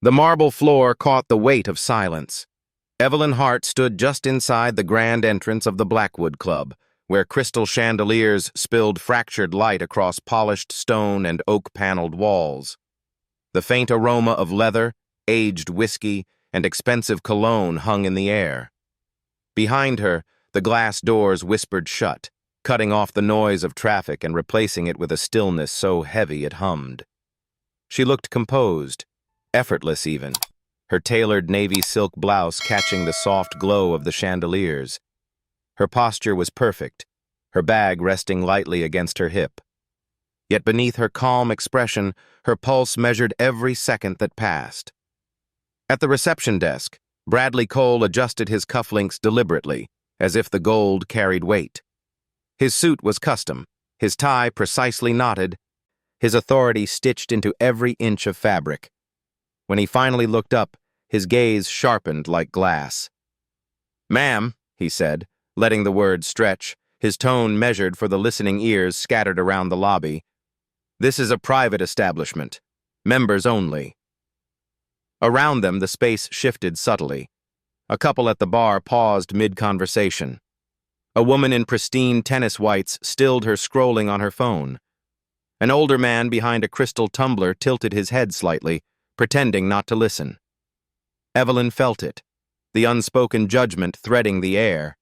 The marble floor caught the weight of silence. Evelyn Hart stood just inside the grand entrance of the Blackwood Club, where crystal chandeliers spilled fractured light across polished stone and oak-paneled walls. The faint aroma of leather, aged whiskey, and expensive cologne hung in the air. Behind her, the glass doors whispered shut, cutting off the noise of traffic and replacing it with a stillness so heavy it hummed. She looked composed, effortless even, her tailored navy silk blouse catching the soft glow of the chandeliers. Her posture was perfect, her bag resting lightly against her hip. Yet beneath her calm expression, her pulse measured every second that passed. At the reception desk, Bradley Cole adjusted his cufflinks deliberately, as if the gold carried weight. His suit was custom, his tie precisely knotted, his authority stitched into every inch of fabric. When he finally looked up, his gaze sharpened like glass. "Ma'am," he said, letting the words stretch, his tone measured for the listening ears scattered around the lobby. "This is a private establishment. Members only." Around them, the space shifted subtly. A couple at the bar paused mid-conversation. A woman in pristine tennis whites stilled her scrolling on her phone. An older man behind a crystal tumbler tilted his head slightly, pretending not to listen. Evelyn felt it, the unspoken judgment threading the air.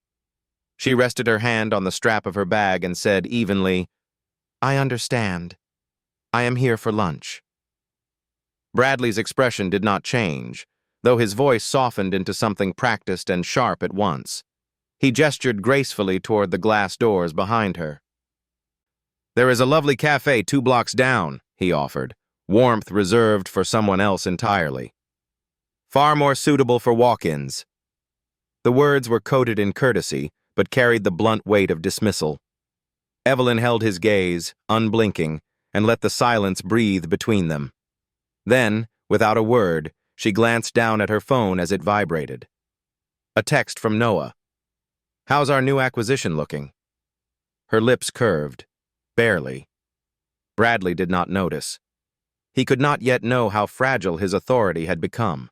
She rested her hand on the strap of her bag and said evenly, "I understand. I am here for lunch." Bradley's expression did not change, though his voice softened into something practiced and sharp at once. He gestured gracefully toward the glass doors behind her. "There is a lovely cafe 2 blocks down," he offered, warmth reserved for someone else entirely. "Far more suitable for walk-ins." The words were coded in courtesy, but carried the blunt weight of dismissal. Evelyn held his gaze, unblinking, and let the silence breathe between them. Then, without a word, she glanced down at her phone as it vibrated. A text from Noah. "How's our new acquisition looking?" Her lips curved. Barely. Bradley did not notice. He could not yet know how fragile his authority had become.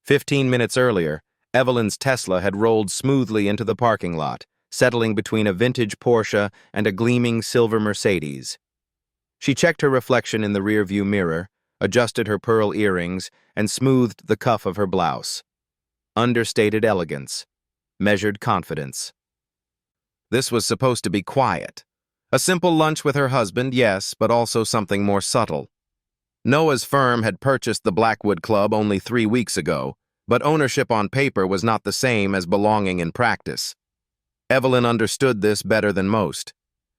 15 minutes earlier, Evelyn's Tesla had rolled smoothly into the parking lot, settling between a vintage Porsche and a gleaming silver Mercedes. She checked her reflection in the rearview mirror, adjusted her pearl earrings, and smoothed the cuff of her blouse. Understated elegance. Measured confidence. This was supposed to be quiet. A simple lunch with her husband, yes, but also something more subtle. Noah's firm had purchased the Blackwood Club only 3 weeks ago, but ownership on paper was not the same as belonging in practice. Evelyn understood this better than most.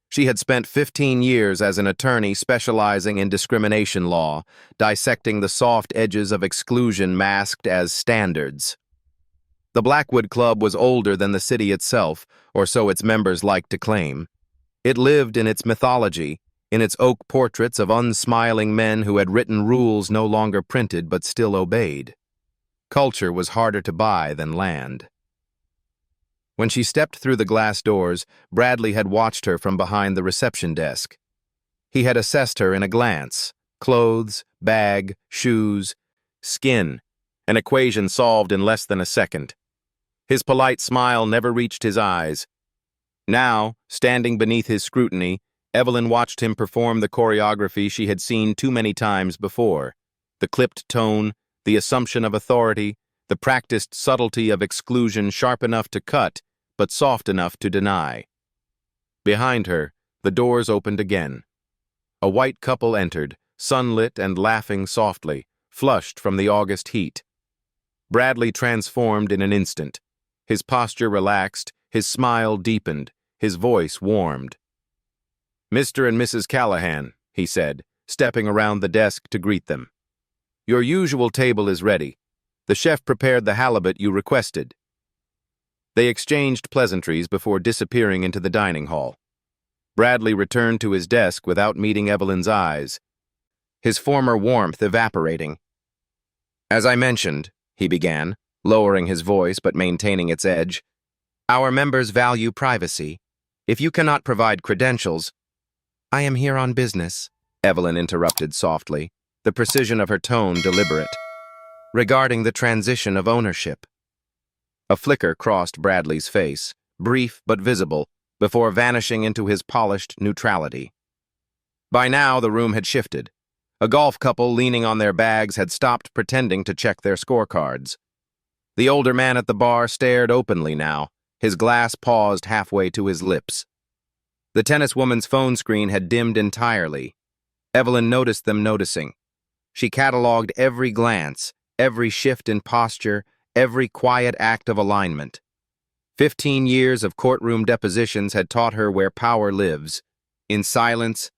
She had spent 15 years as an attorney specializing in discrimination law, dissecting the soft edges of exclusion masked as standards. The Blackwood Club was older than the city itself, or so its members liked to claim. It lived in its mythology, in its oak portraits of unsmiling men who had written rules no longer printed but still obeyed. Culture was harder to buy than land. When she stepped through the glass doors, Bradley had watched her from behind the reception desk. He had assessed her in a glance. Clothes, bag, shoes, skin, an equation solved in less than a second. His polite smile never reached his eyes. Now, standing beneath his scrutiny, Evelyn watched him perform the choreography she had seen too many times before. The clipped tone, the assumption of authority, the practiced subtlety of exclusion sharp enough to cut, but soft enough to deny. Behind her, the doors opened again. A white couple entered, sunlit and laughing softly, flushed from the August heat. Bradley transformed in an instant. His posture relaxed, his smile deepened, his voice warmed. "Mr. and Mrs. Callahan," he said, stepping around the desk to greet them. "Your usual table is ready. The chef prepared the halibut you requested." They exchanged pleasantries before disappearing into the dining hall. Bradley returned to his desk without meeting Evelyn's eyes, his former warmth evaporating. "As I mentioned," he began, lowering his voice but maintaining its edge, "our members value privacy. If you cannot provide credentials—" "I am here on business," Evelyn interrupted softly, the precision of her tone deliberate. regarding the transition of ownership. A flicker crossed Bradley's face, brief but visible, before vanishing into his polished neutrality. By now, the room had shifted. A golf couple leaning on their bags had stopped pretending to check their scorecards. The older man at the bar stared openly now, his glass paused halfway to his lips. The tennis woman's phone screen had dimmed entirely. Evelyn noticed them noticing. She catalogued every glance, every shift in posture, every quiet act of alignment. 15 years of courtroom depositions had taught her where power lives, in silence,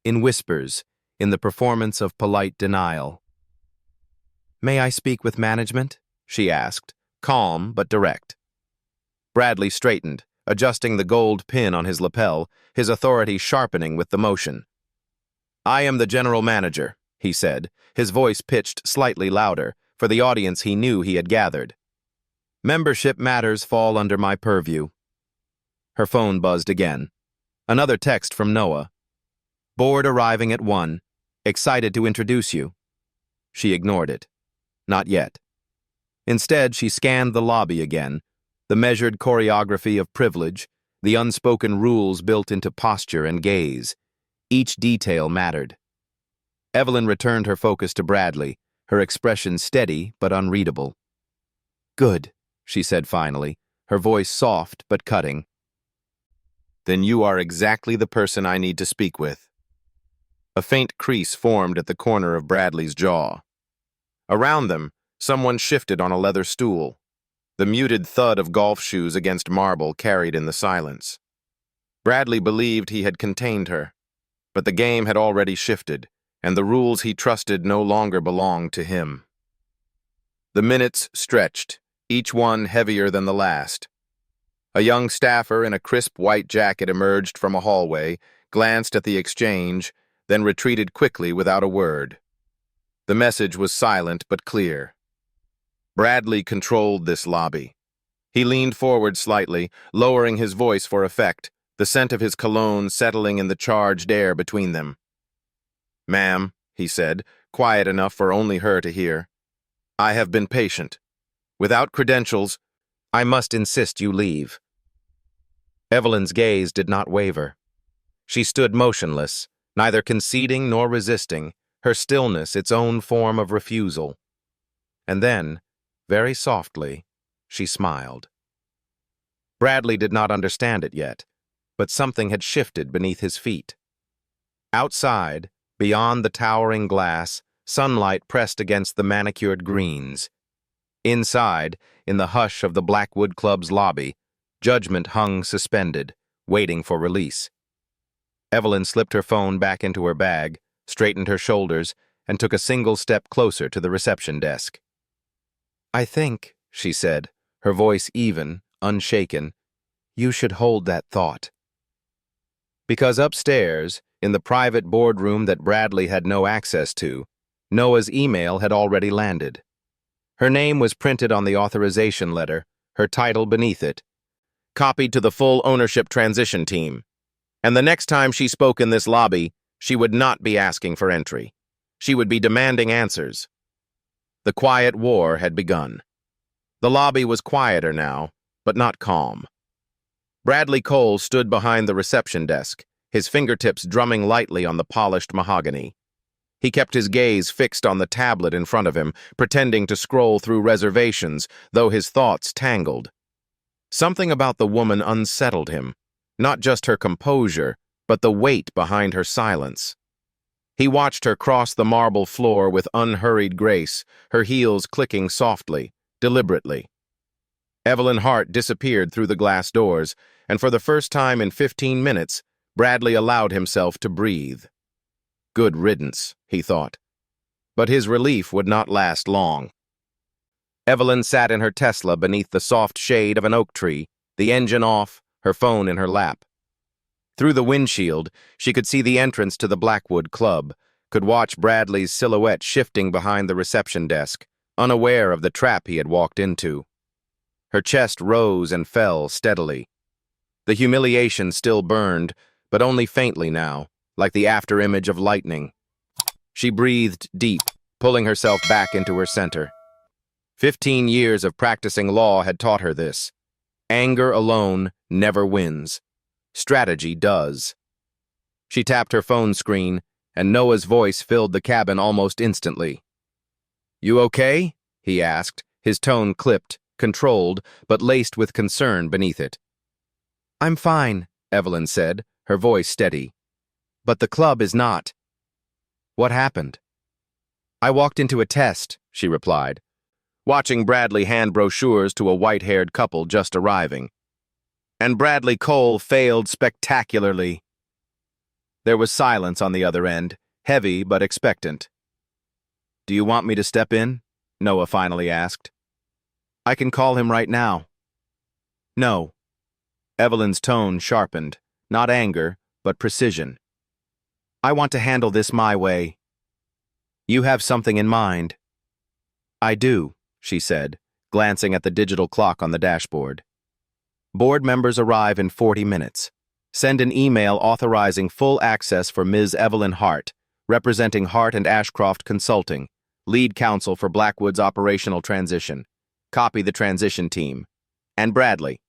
in whispers, in the performance of polite denial. "May I speak with management?" she asked, calm but direct. Bradley straightened, adjusting the gold pin on his lapel, his authority sharpening with the motion. "I am the general manager," he said, his voice pitched slightly louder, for the audience he knew he had gathered. "Membership matters fall under my purview." Her phone buzzed again. Another text from Noah. "Board arriving at 1. Excited to introduce you." She ignored it. Not yet. Instead, she scanned the lobby again, the measured choreography of privilege, the unspoken rules built into posture and gaze. Each detail mattered. Evelyn returned her focus to Bradley, her expression steady but unreadable. "Good," she said finally, her voice soft but cutting. "Then you are exactly the person I need to speak with." A faint crease formed at the corner of Bradley's jaw. Around them, someone shifted on a leather stool. The muted thud of golf shoes against marble carried in the silence. Bradley believed he had contained her, but the game had already shifted, and the rules he trusted no longer belonged to him. The minutes stretched, each one heavier than the last. A young staffer in a crisp white jacket emerged from a hallway, glanced at the exchange, then retreated quickly without a word. The message was silent but clear. Bradley controlled this lobby. He leaned forward slightly, lowering his voice for effect, the scent of his cologne settling in the charged air between them. "Ma'am," he said, quiet enough for only her to hear, "I have been patient. Without credentials, I must insist you leave." Evelyn's gaze did not waver. She stood motionless, neither conceding nor resisting, her stillness its own form of refusal. And then, very softly, she smiled. Bradley did not understand it yet, but something had shifted beneath his feet. Outside, beyond the towering glass, sunlight pressed against the manicured greens. Inside, in the hush of the Blackwood Club's lobby, judgment hung suspended, waiting for release. Evelyn slipped her phone back into her bag, straightened her shoulders, and took a single step closer to the reception desk. "I think," she said, her voice even, unshaken, "you should hold that thought." Because upstairs, in the private boardroom that Bradley had no access to, Noah's email had already landed. Her name was printed on the authorization letter, her title beneath it, copied to the full ownership transition team. And the next time she spoke in this lobby, she would not be asking for entry. She would be demanding answers. The quiet war had begun. The lobby was quieter now, but not calm. Bradley Cole stood behind the reception desk, his fingertips drumming lightly on the polished mahogany. He kept his gaze fixed on the tablet in front of him, pretending to scroll through reservations, though his thoughts tangled. Something about the woman unsettled him, not just her composure, but the weight behind her silence. He watched her cross the marble floor with unhurried grace, her heels clicking softly, deliberately. Evelyn Hart disappeared through the glass doors, and for the first time in 15 minutes, Bradley allowed himself to breathe. Good riddance, he thought. But his relief would not last long. Evelyn sat in her Tesla beneath the soft shade of an oak tree, the engine off, her phone in her lap. Through the windshield, she could see the entrance to the Blackwood Club, could watch Bradley's silhouette shifting behind the reception desk, unaware of the trap he had walked into. Her chest rose and fell steadily. The humiliation still burned, but only faintly now, like the afterimage of lightning. She breathed deep, pulling herself back into her center. 15 years of practicing law had taught her this. Anger alone never wins. Strategy does. She tapped her phone screen, and Noah's voice filled the cabin almost instantly. "You okay?" he asked, his tone clipped, controlled, but laced with concern beneath it. "I'm fine," Evelyn said, her voice steady. "But the club is not." "What happened?" "I walked into a test," she replied, watching Bradley hand brochures to a white-haired couple just arriving. "And Bradley Cole failed spectacularly." There was silence on the other end, heavy but expectant. "Do you want me to step in?" Noah finally asked. "I can call him right now." "No." Evelyn's tone sharpened, not anger, but precision. "I want to handle this my way." "You have something in mind." "I do," she said, glancing at the digital clock on the dashboard. "Board members arrive in 40 minutes. Send an email authorizing full access for Ms. Evelyn Hart, representing Hart and Ashcroft Consulting, lead counsel for Blackwood's operational transition. Copy the transition team. And Bradley."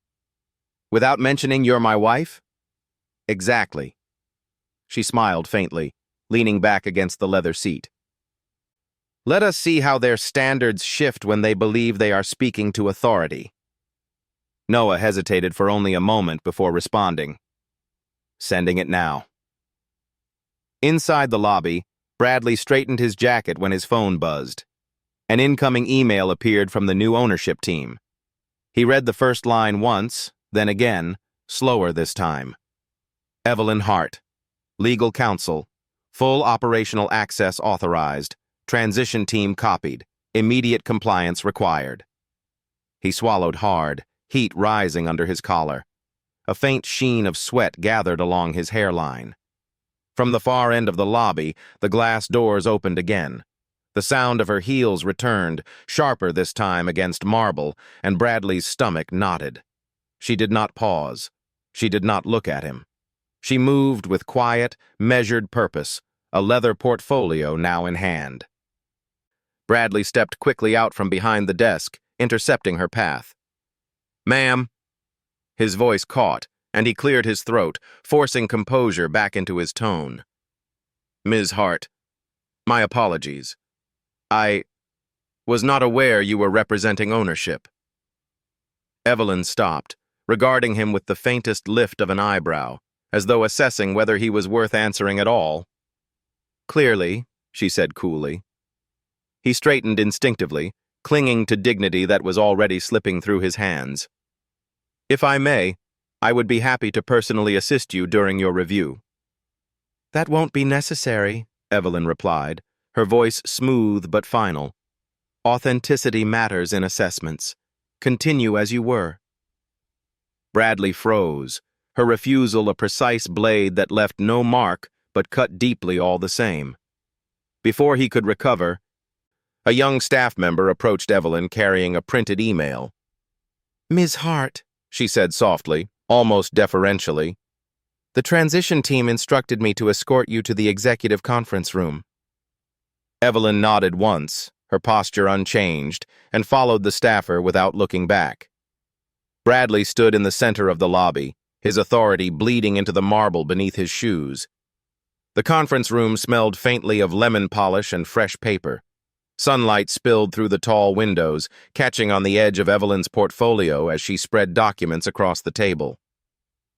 "Without mentioning you're my wife?" "Exactly." She smiled faintly, leaning back against the leather seat. "Let us see how their standards shift when they believe they are speaking to authority." Noah hesitated for only a moment before responding. "Sending it now." Inside the lobby, Bradley straightened his jacket when his phone buzzed. An incoming email appeared from the new ownership team. He read the first line once, then again, slower this time. "Evelyn Hart, legal counsel, full operational access authorized, transition team copied, immediate compliance required." He swallowed hard, heat rising under his collar. A faint sheen of sweat gathered along his hairline. From the far end of the lobby, the glass doors opened again. The sound of her heels returned, sharper this time against marble, and Bradley's stomach knotted. She did not pause. She did not look at him. She moved with quiet, measured purpose, a leather portfolio now in hand. Bradley stepped quickly out from behind the desk, intercepting her path. "Ma'am." His voice caught, and he cleared his throat, forcing composure back into his tone. "Ms. Hart, my apologies. I was not aware you were representing ownership." Evelyn stopped, regarding him with the faintest lift of an eyebrow, as though assessing whether he was worth answering at all. "Clearly," she said coolly. He straightened instinctively, clinging to dignity that was already slipping through his hands. "If I may, I would be happy to personally assist you during your review." "That won't be necessary," Evelyn replied, her voice smooth but final. "Authenticity matters in assessments. Continue as you were." Bradley froze, her refusal a precise blade that left no mark but cut deeply all the same. Before he could recover, a young staff member approached Evelyn carrying a printed email. "Ms. Hart," she said softly, almost deferentially, "the transition team instructed me to escort you to the executive conference room." Evelyn nodded once, her posture unchanged, and followed the staffer without looking back. Bradley stood in the center of the lobby, his authority bleeding into the marble beneath his shoes. The conference room smelled faintly of lemon polish and fresh paper. Sunlight spilled through the tall windows, catching on the edge of Evelyn's portfolio as she spread documents across the table.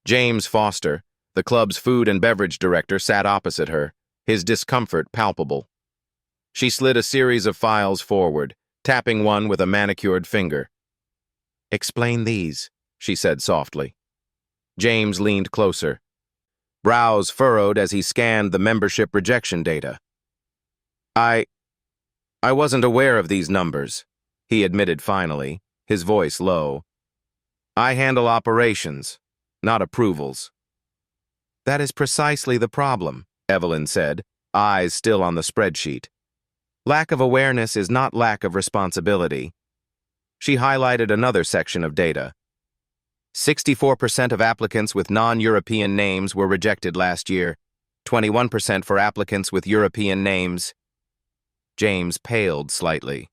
James Foster, the club's food and beverage director, sat opposite her, his discomfort palpable. She slid a series of files forward, tapping one with a manicured finger. "Explain these," she said softly. James leaned closer. Brows furrowed as he scanned the membership rejection data. I wasn't aware of these numbers," he admitted finally, his voice low. "I handle operations, not approvals." "That is precisely the problem," Evelyn said, eyes still on the spreadsheet. "Lack of awareness is not lack of responsibility." She highlighted another section of data. 64% of applicants with non-European names were rejected last year, 21% for applicants with European names. James paled slightly.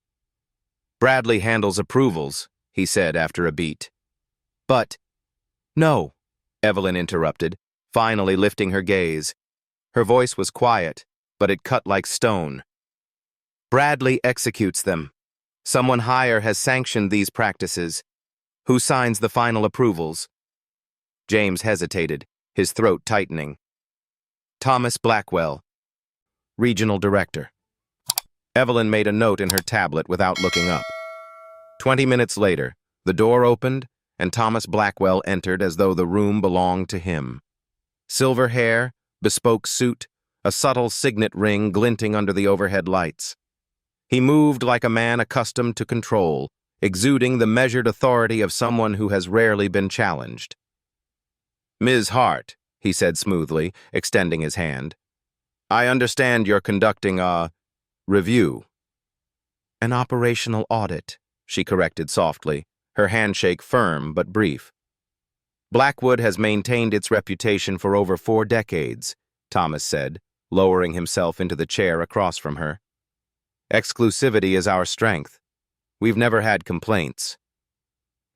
Bradley handles approvals, he said after a beat. But, no, Evelyn interrupted, finally lifting her gaze. Her voice was quiet, but it cut like stone. Bradley executes them. Someone higher has sanctioned these practices. Who signs the final approvals? James hesitated, his throat tightening. Thomas Blackwell, Regional Director. Evelyn made a note in her tablet without looking up. 20 minutes later, the door opened, and Thomas Blackwell entered as though the room belonged to him. Silver hair, bespoke suit, a subtle signet ring glinting under the overhead lights. He moved like a man accustomed to control, exuding the measured authority of someone who has rarely been challenged. Ms. Hart, he said smoothly, extending his hand. I understand you're conducting a review. An operational audit, she corrected softly, her handshake firm but brief. Blackwood has maintained its reputation for over 4 decades, Thomas said, lowering himself into the chair across from her. Exclusivity is our strength. We've never had complaints.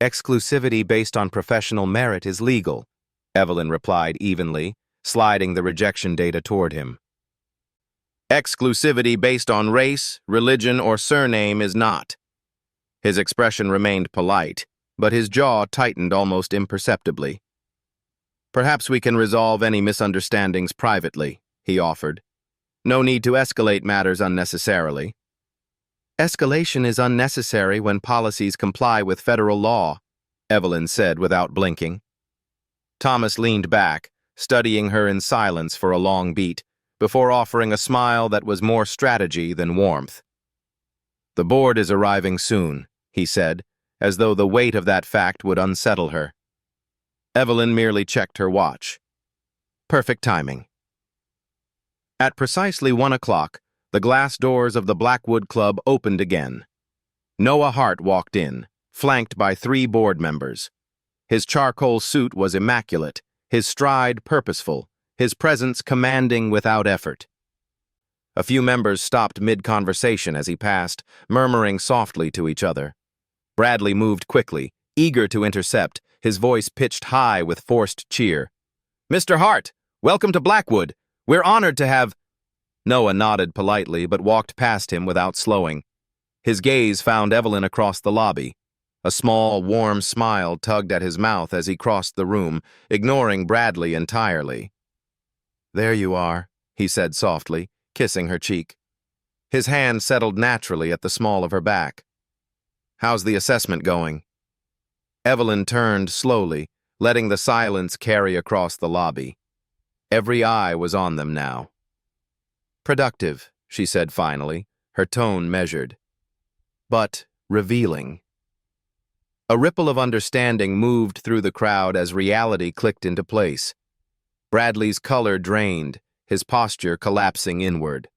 Exclusivity based on professional merit is legal, Evelyn replied evenly, sliding the rejection data toward him. Exclusivity based on race, religion, or surname is not. His expression remained polite, but his jaw tightened almost imperceptibly. Perhaps we can resolve any misunderstandings privately, he offered. No need to escalate matters unnecessarily. Escalation is unnecessary when policies comply with federal law, Evelyn said without blinking. Thomas leaned back, studying her in silence for a long beat, before offering a smile that was more strategy than warmth. The board is arriving soon, he said, as though the weight of that fact would unsettle her. Evelyn merely checked her watch. Perfect timing. At precisely 1 o'clock, the glass doors of the Blackwood Club opened again. Noah Hart walked in, flanked by 3 board members. His charcoal suit was immaculate, his stride purposeful, his presence commanding without effort. A few members stopped mid-conversation as he passed, murmuring softly to each other. Bradley moved quickly, eager to intercept, his voice pitched high with forced cheer. Mr. Hart, welcome to Blackwood. We're honored to have... Noah nodded politely but walked past him without slowing. His gaze found Evelyn across the lobby. A small, warm smile tugged at his mouth as he crossed the room, ignoring Bradley entirely. There you are, he said softly, kissing her cheek. His hand settled naturally at the small of her back. How's the assessment going? Evelyn turned slowly, letting the silence carry across the lobby. Every eye was on them now. Productive, she said finally, her tone measured. But revealing. A ripple of understanding moved through the crowd as reality clicked into place. Bradley's color drained, his posture collapsing inward.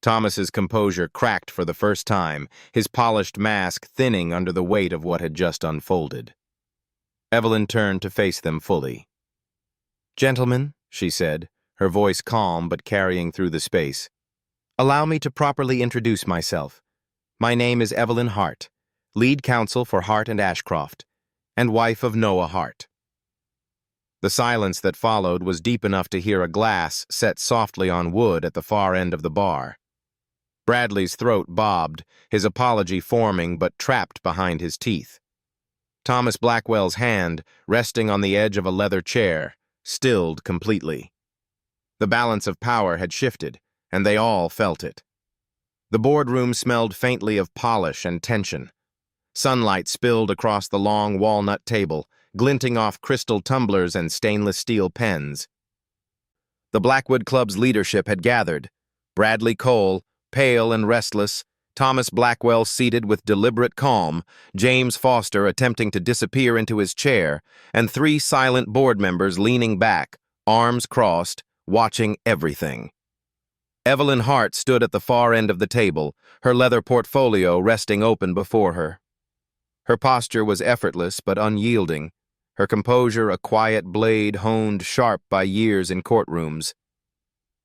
Thomas's composure cracked for the first time, his polished mask thinning under the weight of what had just unfolded. Evelyn turned to face them fully. Gentlemen, she said, her voice calm but carrying through the space. Allow me to properly introduce myself. My name is Evelyn Hart, lead counsel for Hart and Ashcroft, and wife of Noah Hart. The silence that followed was deep enough to hear a glass set softly on wood at the far end of the bar. Bradley's throat bobbed, his apology forming but trapped behind his teeth. Thomas Blackwell's hand, resting on the edge of a leather chair, stilled completely. The balance of power had shifted, and they all felt it. The boardroom smelled faintly of polish and tension. Sunlight spilled across the long walnut table, glinting off crystal tumblers and stainless steel pens. The Blackwood Club's leadership had gathered. Bradley Cole, pale and restless, Thomas Blackwell seated with deliberate calm, James Foster attempting to disappear into his chair, and 3 silent board members leaning back, arms crossed, watching everything. Evelyn Hart stood at the far end of the table, her leather portfolio resting open before her. Her posture was effortless but unyielding, her composure a quiet blade honed sharp by years in courtrooms.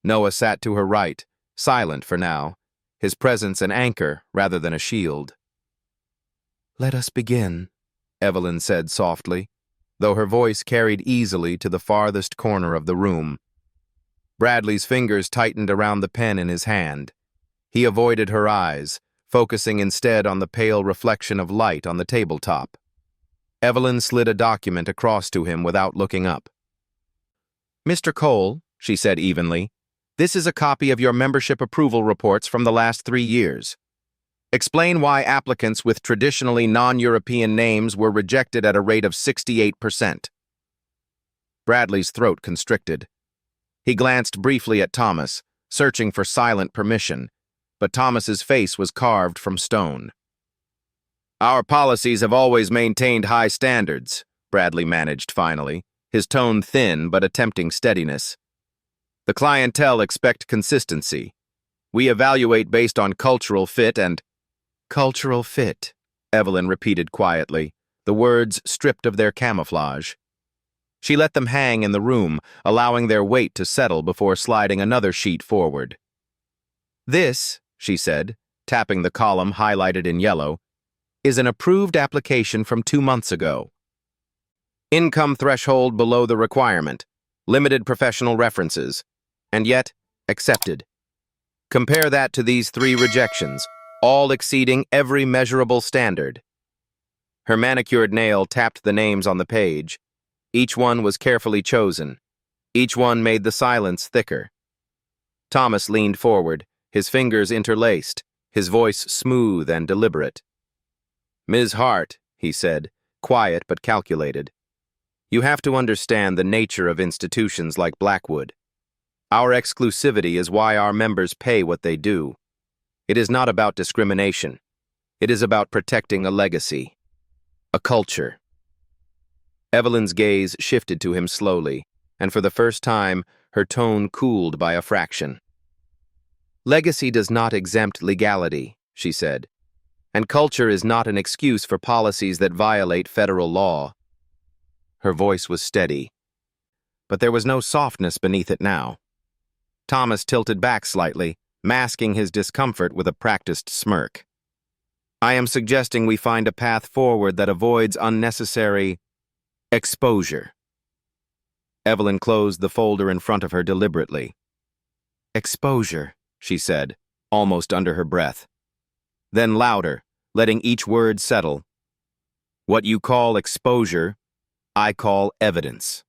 Noah sat to her right, silent for now, his presence an anchor rather than a shield. "Let us begin," Evelyn said softly, though her voice carried easily to the farthest corner of the room. Bradley's fingers tightened around the pen in his hand. He avoided her eyes, focusing instead on the pale reflection of light on the tabletop. Evelyn slid a document across to him without looking up. "Mr. Cole," she said evenly, "this is a copy of your membership approval reports from the last 3 years. Explain why applicants with traditionally non-European names were rejected at a rate of 68%. Bradley's throat constricted. He glanced briefly at Thomas, searching for silent permission, but Thomas's face was carved from stone. "Our policies have always maintained high standards," Bradley managed finally, his tone thin but attempting steadiness. "The clientele expect consistency. We evaluate based on cultural fit and—" "Cultural fit," Evelyn repeated quietly, the words stripped of their camouflage. She let them hang in the room, allowing their weight to settle before sliding another sheet forward. "This," she said, tapping the column highlighted in yellow, "is an approved application from 2 months ago. Income threshold below the requirement, limited professional references, and yet accepted. Compare that to these 3 rejections, all exceeding every measurable standard." Her manicured nail tapped the names on the page. Each one was carefully chosen. Each one made the silence thicker. Thomas leaned forward, his fingers interlaced, his voice smooth and deliberate. "Ms. Hart," he said, quiet but calculated, "you have to understand the nature of institutions like Blackwood. Our exclusivity is why our members pay what they do. It is not about discrimination. It is about protecting a legacy, a culture." Evelyn's gaze shifted to him slowly, and for the first time, her tone cooled by a fraction. "Legacy does not exempt legality," she said, "and culture is not an excuse for policies that violate federal law." Her voice was steady, but there was no softness beneath it now. Thomas tilted back slightly, masking his discomfort with a practiced smirk. "I am suggesting we find a path forward that avoids unnecessary exposure." Evelyn closed the folder in front of her deliberately. "Exposure," she said, almost under her breath. Then louder, letting each word settle. "What you call exposure, I call evidence."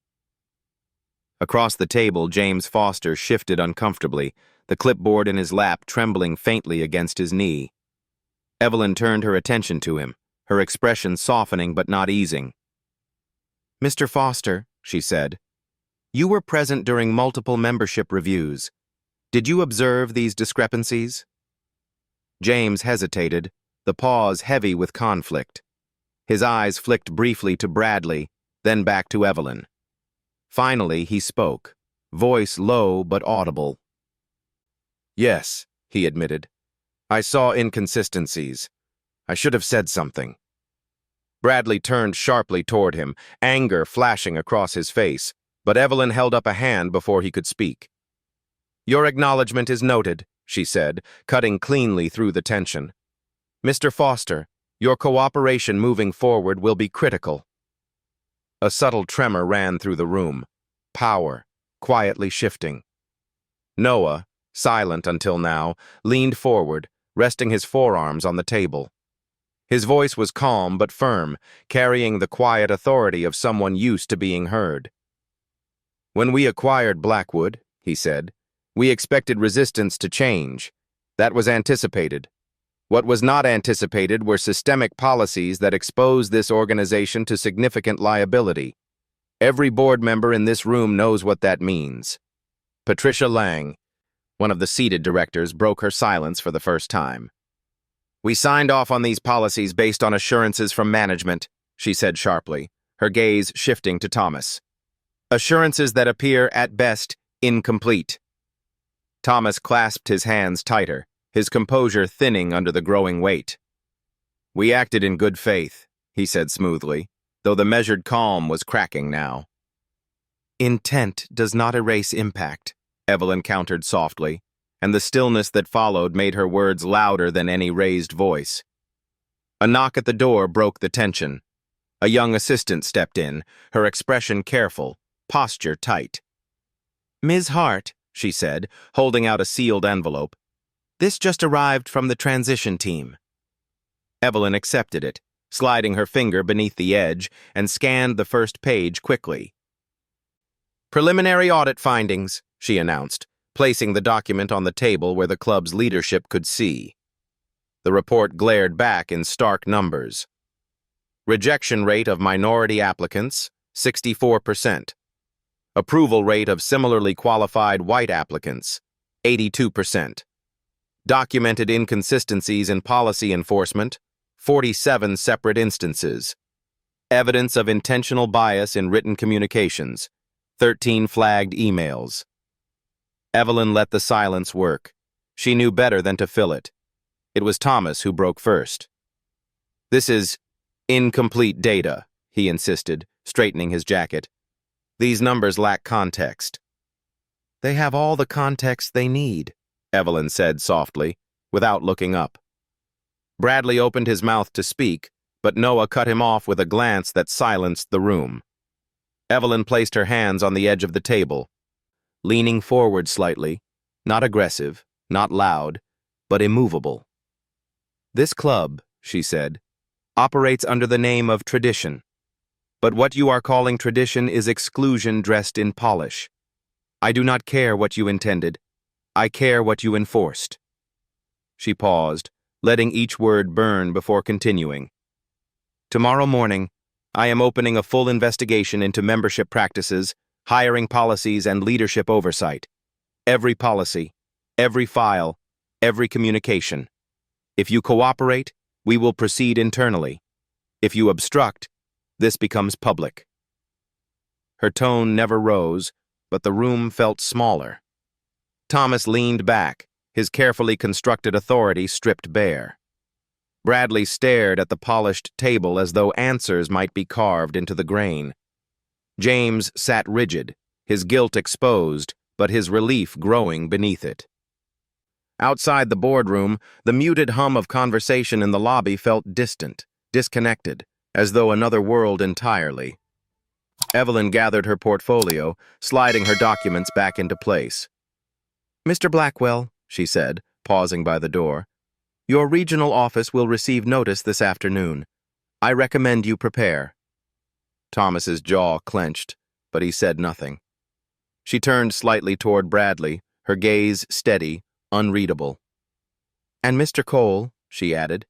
Across the table, James Foster shifted uncomfortably, the clipboard in his lap trembling faintly against his knee. Evelyn turned her attention to him, her expression softening but not easing. "Mr. Foster," she said, "you were present during multiple membership reviews. Did you observe these discrepancies?" James hesitated, the pause heavy with conflict. His eyes flicked briefly to Bradley, then back to Evelyn. Finally, he spoke, voice low but audible. "Yes," he admitted. "I saw inconsistencies. I should have said something." Bradley turned sharply toward him, anger flashing across his face, but Evelyn held up a hand before he could speak. "Your acknowledgement is noted," she said, cutting cleanly through the tension. "Mr. Foster, your cooperation moving forward will be critical." A subtle tremor ran through the room, power, quietly shifting. Noah, silent until now, leaned forward, resting his forearms on the table. His voice was calm but firm, carrying the quiet authority of someone used to being heard. "When we acquired Blackwood," he said, "we expected resistance to change. That was anticipated. What was not anticipated were systemic policies that expose this organization to significant liability. Every board member in this room knows what that means." Patricia Lang, one of the seated directors, broke her silence for the first time. "We signed off on these policies based on assurances from management," she said sharply, her gaze shifting to Thomas. "Assurances that appear, at best, incomplete." Thomas clasped his hands tighter, his composure thinning under the growing weight. "We acted in good faith," he said smoothly, though the measured calm was cracking now. "Intent does not erase impact," Evelyn countered softly, and the stillness that followed made her words louder than any raised voice. A knock at the door broke the tension. A young assistant stepped in, her expression careful, posture tight. "Ms. Hart," she said, holding out a sealed envelope. "This just arrived from the transition team." Evelyn accepted it, sliding her finger beneath the edge, and scanned the first page quickly. "Preliminary audit findings," she announced, placing the document on the table where the club's leadership could see. The report glared back in stark numbers. Rejection rate of minority applicants, 64%. Approval rate of similarly qualified white applicants, 82%. Documented inconsistencies in policy enforcement, 47 separate instances. Evidence of intentional bias in written communications, 13 flagged emails. Evelyn let the silence work. She knew better than to fill it. It was Thomas who broke first. "This is incomplete data," he insisted, straightening his jacket. "These numbers lack context." "They have all the context they need," Evelyn said softly, without looking up. Bradley opened his mouth to speak, but Noah cut him off with a glance that silenced the room. Evelyn placed her hands on the edge of the table, leaning forward slightly, not aggressive, not loud, but immovable. "This club," she said, "operates under the name of tradition. But what you are calling tradition is exclusion dressed in polish. I do not care what you intended. I care what you enforced." She paused, letting each word burn before continuing. "Tomorrow morning, I am opening a full investigation into membership practices, hiring policies, and leadership oversight. Every policy, every file, every communication. If you cooperate, we will proceed internally. If you obstruct, this becomes public." Her tone never rose, but the room felt smaller. Thomas leaned back, his carefully constructed authority stripped bare. Bradley stared at the polished table as though answers might be carved into the grain. James sat rigid, his guilt exposed, but his relief growing beneath it. Outside the boardroom, the muted hum of conversation in the lobby felt distant, disconnected, as though another world entirely. Evelyn gathered her portfolio, sliding her documents back into place. "Mr. Blackwell," she said, pausing by the door, "your regional office will receive notice this afternoon. I recommend you prepare." Thomas's jaw clenched, but he said nothing. She turned slightly toward Bradley, her gaze steady, unreadable. "And Mr. Cole," she added,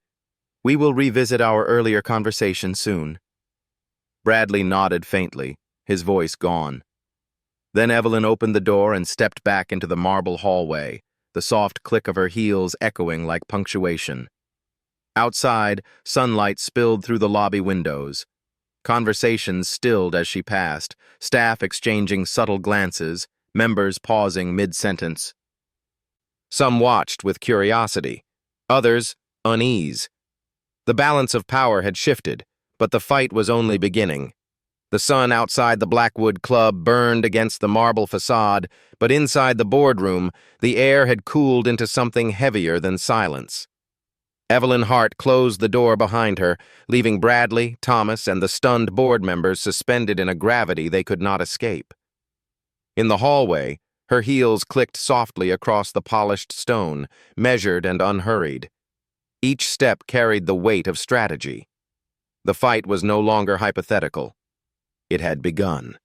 "we will revisit our earlier conversation soon." Bradley nodded faintly, his voice gone. Then Evelyn opened the door and stepped back into the marble hallway, the soft click of her heels echoing like punctuation. Outside, sunlight spilled through the lobby windows. Conversations stilled as she passed, staff exchanging subtle glances, members pausing mid-sentence. Some watched with curiosity, others unease. The balance of power had shifted, but the fight was only beginning. The sun outside the Blackwood Club burned against the marble facade, but inside the boardroom, the air had cooled into something heavier than silence. Evelyn Hart closed the door behind her, leaving Bradley, Thomas, and the stunned board members suspended in a gravity they could not escape. In the hallway, her heels clicked softly across the polished stone, measured and unhurried. Each step carried the weight of strategy. The fight was no longer hypothetical. It had begun.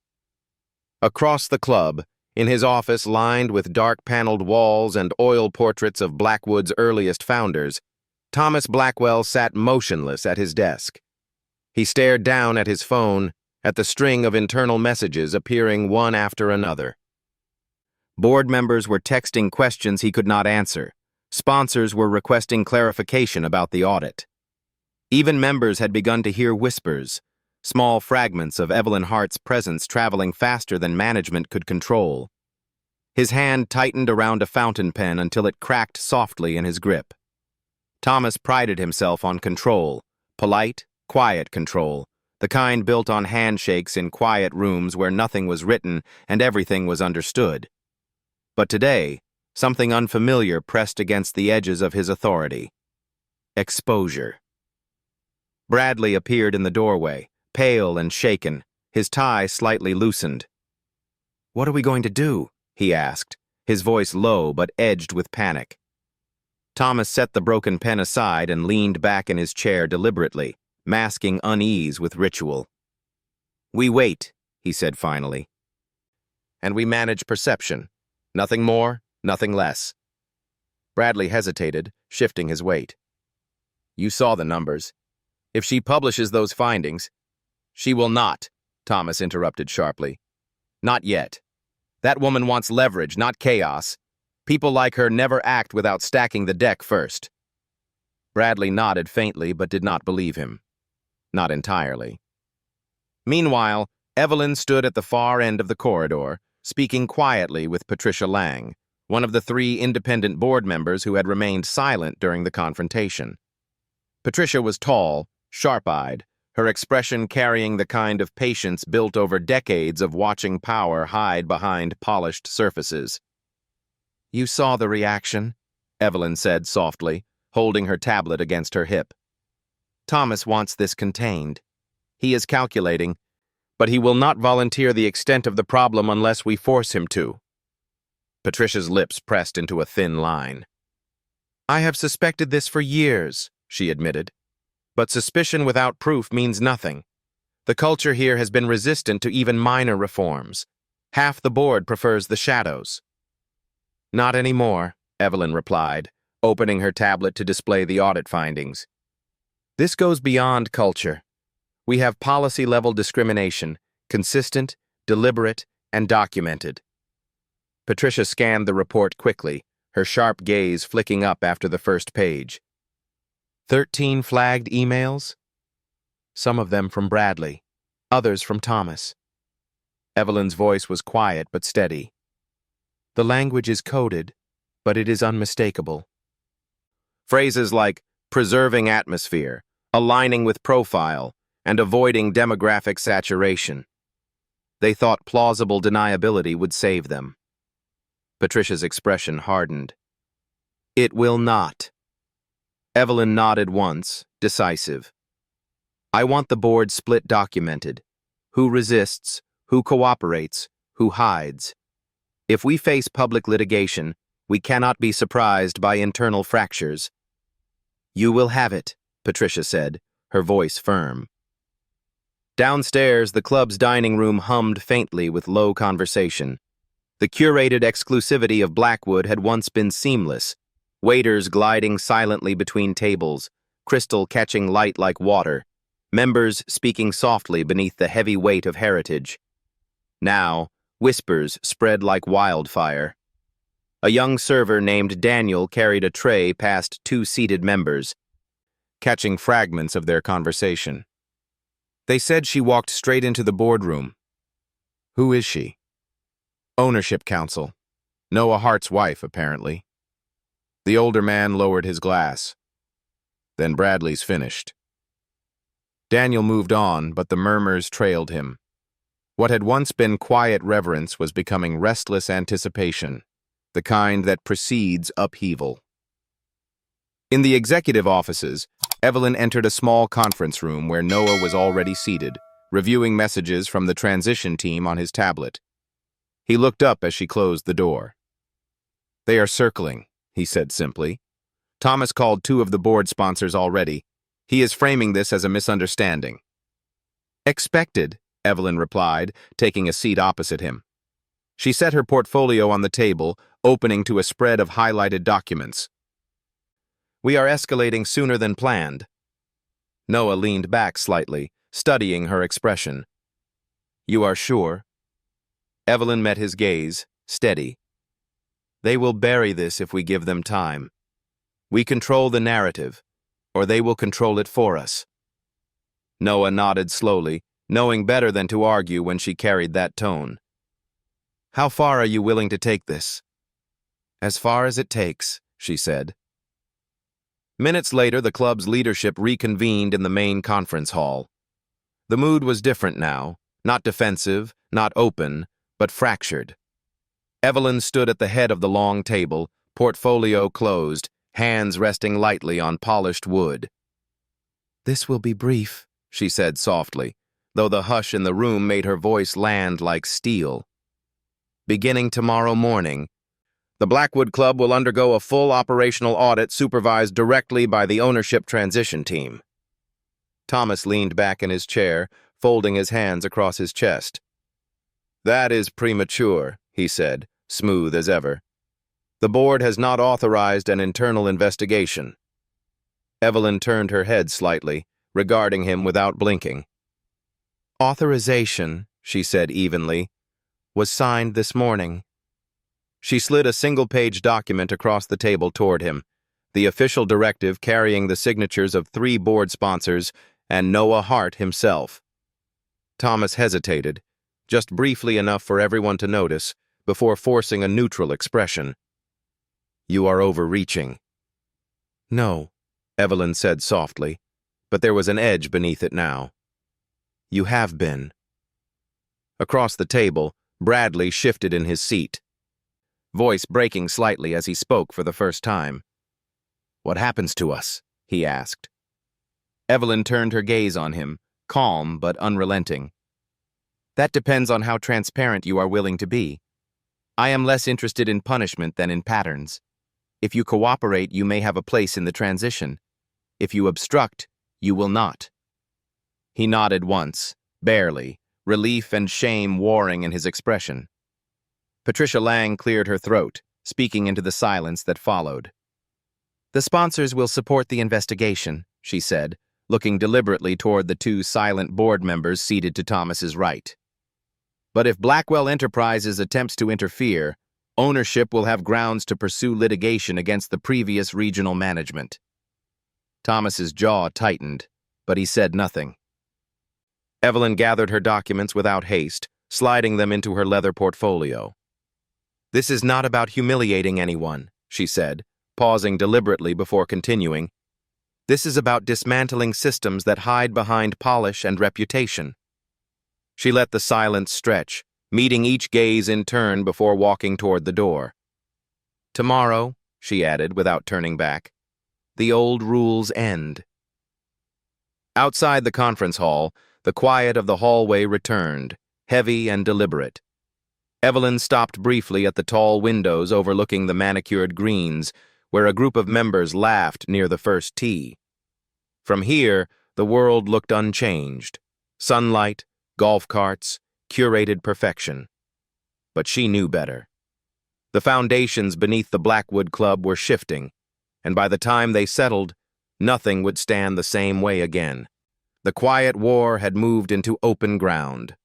Across the club, in his office lined with dark-paneled walls and oil portraits of Blackwood's earliest founders, Thomas Blackwell sat motionless at his desk. He stared down at his phone, at the string of internal messages appearing one after another. Board members were texting questions he could not answer. Sponsors were requesting clarification about the audit. Even members had begun to hear whispers, small fragments of Evelyn Hart's presence traveling faster than management could control. His hand tightened around a fountain pen until it cracked softly in his grip. Thomas prided himself on control, polite, quiet control, the kind built on handshakes in quiet rooms where nothing was written and everything was understood. But today, something unfamiliar pressed against the edges of his authority. Exposure. Bradley appeared in the doorway, pale and shaken, his tie slightly loosened. "What are we going to do?" he asked, his voice low but edged with panic. Thomas set the broken pen aside and leaned back in his chair deliberately, masking unease with ritual. "We wait," he said finally. "And we manage perception. Nothing more, nothing less." Bradley hesitated, shifting his weight. "You saw the numbers. If she publishes those findings—" "She will not," Thomas interrupted sharply. "Not yet. That woman wants leverage, not chaos. People like her never act without stacking the deck first." Bradley nodded faintly but did not believe him. Not entirely. Meanwhile, Evelyn stood at the far end of the corridor, speaking quietly with Patricia Lang, one of the 3 independent board members who had remained silent during the confrontation. Patricia was tall, sharp-eyed, her expression carrying the kind of patience built over decades of watching power hide behind polished surfaces. "You saw the reaction," Evelyn said softly, holding her tablet against her hip. "Thomas wants this contained. He is calculating, but he will not volunteer the extent of the problem unless we force him to." Patricia's lips pressed into a thin line. "I have suspected this for years," she admitted. "But suspicion without proof means nothing. The culture here has been resistant to even minor reforms. Half the board prefers the shadows." "Not anymore," Evelyn replied, opening her tablet to display the audit findings. "This goes beyond culture. We have policy-level discrimination, consistent, deliberate, and documented." Patricia scanned the report quickly, her sharp gaze flicking up after the first page. 13 flagged emails? Some of them from Bradley, others from Thomas. Evelyn's voice was quiet but steady. "The language is coded, but it is unmistakable." Phrases like preserving atmosphere, aligning with profile, and avoiding demographic saturation. They thought plausible deniability would save them. Patricia's expression hardened. "It will not." Evelyn nodded once, decisive. "I want the board split documented. Who resists, who cooperates, who hides. If we face public litigation, we cannot be surprised by internal fractures." "You will have it," Patricia said, her voice firm. Downstairs, the club's dining room hummed faintly with low conversation. The curated exclusivity of Blackwood had once been seamless, waiters gliding silently between tables, crystal catching light like water, members speaking softly beneath the heavy weight of heritage. Now, whispers spread like wildfire. A young server named Daniel carried a tray past 2 seated members, catching fragments of their conversation. They said she walked straight into the boardroom. "Who is she?" "Ownership Council. Noah Hart's wife, apparently." The older man lowered his glass. "Then Bradley's finished." Daniel moved on, but the murmurs trailed him. What had once been quiet reverence was becoming restless anticipation, the kind that precedes upheaval. In the executive offices, Evelyn entered a small conference room where Noah was already seated, reviewing messages from the transition team on his tablet. He looked up as she closed the door. "They are circling," he said simply. "Thomas called 2 of the board sponsors already. He is framing this as a misunderstanding." "Expected," Evelyn replied, taking a seat opposite him. She set her portfolio on the table, opening to a spread of highlighted documents. "We are escalating sooner than planned." Noah leaned back slightly, studying her expression. "You are sure?" Evelyn met his gaze, steady. "They will bury this if we give them time. We control the narrative, or they will control it for us." Noah nodded slowly, knowing better than to argue when she carried that tone. "How far are you willing to take this?" "As far as it takes," she said. Minutes later, the club's leadership reconvened in the main conference hall. The mood was different now, not defensive, not open, but fractured. Evelyn stood at the head of the long table, portfolio closed, hands resting lightly on polished wood. "This will be brief," she said softly, though the hush in the room made her voice land like steel. "Beginning tomorrow morning, the Blackwood Club will undergo a full operational audit supervised directly by the ownership transition team." Thomas leaned back in his chair, folding his hands across his chest. "That is premature," he said, smooth as ever. "The board has not authorized an internal investigation." Evelyn turned her head slightly, regarding him without blinking. "Authorization," she said evenly, "was signed this morning." She slid a single-page document across the table toward him, the official directive carrying the signatures of 3 board sponsors and Noah Hart himself. Thomas hesitated, just briefly enough for everyone to notice, before forcing a neutral expression. "You are overreaching." "No," Evelyn said softly, but there was an edge beneath it now. "You have been." Across the table, Bradley shifted in his seat, voice breaking slightly as he spoke for the first time. "What happens to us?" he asked. Evelyn turned her gaze on him, calm but unrelenting. "That depends on how transparent you are willing to be. I am less interested in punishment than in patterns. If you cooperate, you may have a place in the transition. If you obstruct, you will not." He nodded once, barely, relief and shame warring in his expression. Patricia Lang cleared her throat, speaking into the silence that followed. "The sponsors will support the investigation," she said, looking deliberately toward the 2 silent board members seated to Thomas's right. "But if Blackwell Enterprises attempts to interfere, ownership will have grounds to pursue litigation against the previous regional management." Thomas's jaw tightened, but he said nothing. Evelyn gathered her documents without haste, sliding them into her leather portfolio. "This is not about humiliating anyone," she said, pausing deliberately before continuing. "This is about dismantling systems that hide behind polish and reputation." She let the silence stretch, meeting each gaze in turn before walking toward the door. "Tomorrow," she added without turning back, "the old rules end." Outside the conference hall, the quiet of the hallway returned, heavy and deliberate. Evelyn stopped briefly at the tall windows overlooking the manicured greens, where a group of members laughed near the first tee. From here, the world looked unchanged. Sunlight, golf carts, curated perfection. But she knew better. The foundations beneath the Blackwood Club were shifting, and by the time they settled, nothing would stand the same way again. The quiet war had moved into open ground.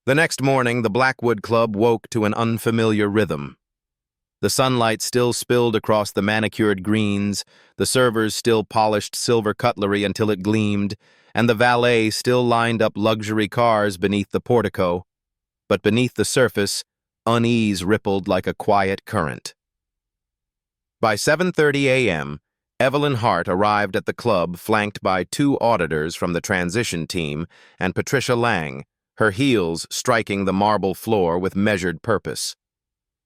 The next morning, the Blackwood Club woke to an unfamiliar rhythm. The sunlight still spilled across the manicured greens, the servers still polished silver cutlery until it gleamed, and the valet still lined up luxury cars beneath the portico. But beneath the surface, unease rippled like a quiet current. By 7:30 a.m., Evelyn Hart arrived at the club flanked by 2 auditors from the transition team and Patricia Lang, her heels striking the marble floor with measured purpose.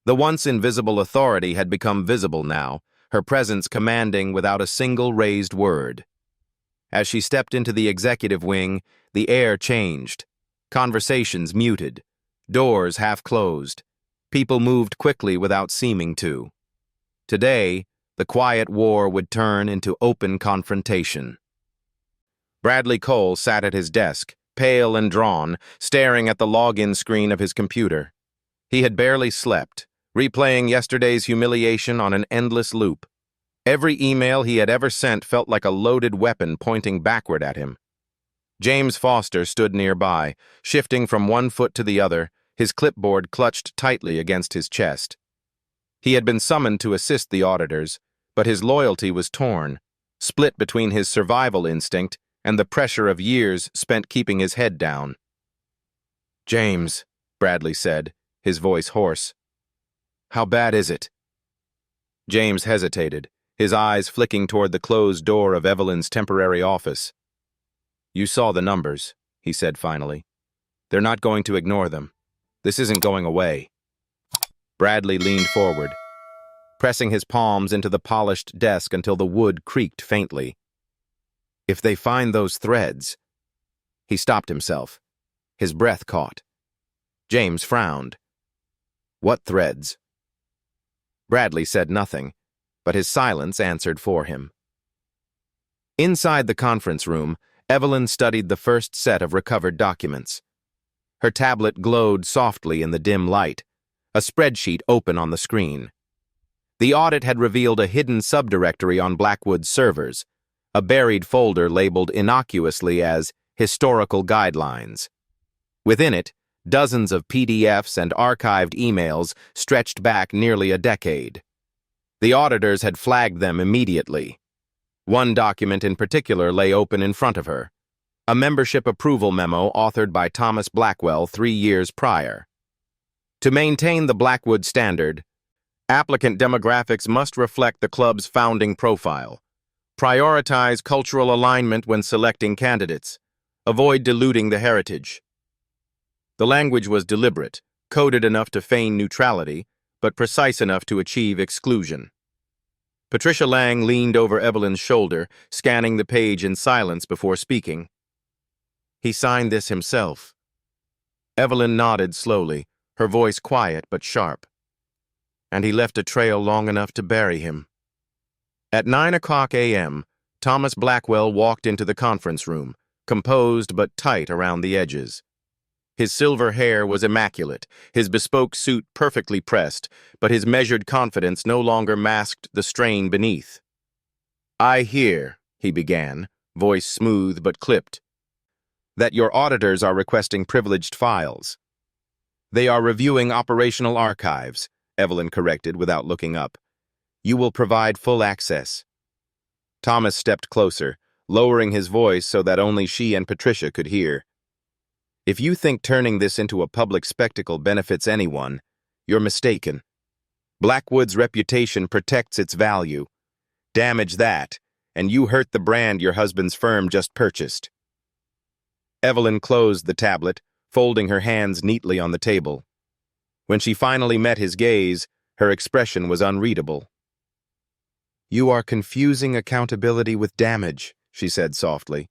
The once invisible authority had become visible now, her presence commanding without a single raised word. As she stepped into the executive wing, the air changed. Conversations muted. Doors half closed. People moved quickly without seeming to. Today, the quiet war would turn into open confrontation. Bradley Cole sat at his desk, pale and drawn, staring at the login screen of his computer. He had barely slept, replaying yesterday's humiliation on an endless loop. Every email he had ever sent felt like a loaded weapon pointing backward at him. James Foster stood nearby, shifting from one foot to the other, his clipboard clutched tightly against his chest. He had been summoned to assist the auditors, but his loyalty was torn, split between his survival instinct and the pressure of years spent keeping his head down. "James," Bradley said, his voice hoarse. "How bad is it?" James hesitated, his eyes flicking toward the closed door of Evelyn's temporary office. "You saw the numbers," he said finally. "They're not going to ignore them. This isn't going away." Bradley leaned forward, pressing his palms into the polished desk until the wood creaked faintly. If they find those threads... He stopped himself. His breath caught. James frowned. What threads? Bradley said nothing, but his silence answered for him. Inside the conference room, Evelyn studied the first set of recovered documents. Her tablet glowed softly in the dim light, a spreadsheet open on the screen. The audit had revealed a hidden subdirectory on Blackwood's servers, a buried folder labeled innocuously as Historical Guidelines. Within it, dozens of PDFs and archived emails stretched back nearly a decade. The auditors had flagged them immediately. One document in particular lay open in front of her, a membership approval memo authored by Thomas Blackwell 3 years prior. To maintain the Blackwood standard, applicant demographics must reflect the club's founding profile. Prioritize cultural alignment when selecting candidates. Avoid diluting the heritage. The language was deliberate, coded enough to feign neutrality, but precise enough to achieve exclusion. Patricia Lang leaned over Evelyn's shoulder, scanning the page in silence before speaking. He signed this himself. Evelyn nodded slowly, her voice quiet but sharp. And he left a trail long enough to bury him. At 9:00 a.m., Thomas Blackwell walked into the conference room, composed but tight around the edges. His silver hair was immaculate, his bespoke suit perfectly pressed, but his measured confidence no longer masked the strain beneath. "I hear," he began, voice smooth but clipped, "that your auditors are requesting privileged files." "They are reviewing operational archives," Evelyn corrected without looking up. "You will provide full access." Thomas stepped closer, lowering his voice so that only she and Patricia could hear. "If you think turning this into a public spectacle benefits anyone, you're mistaken. Blackwood's reputation protects its value. Damage that, and you hurt the brand your husband's firm just purchased." Evelyn closed the tablet, folding her hands neatly on the table. When she finally met his gaze, her expression was unreadable. "You are confusing accountability with damage," she said softly,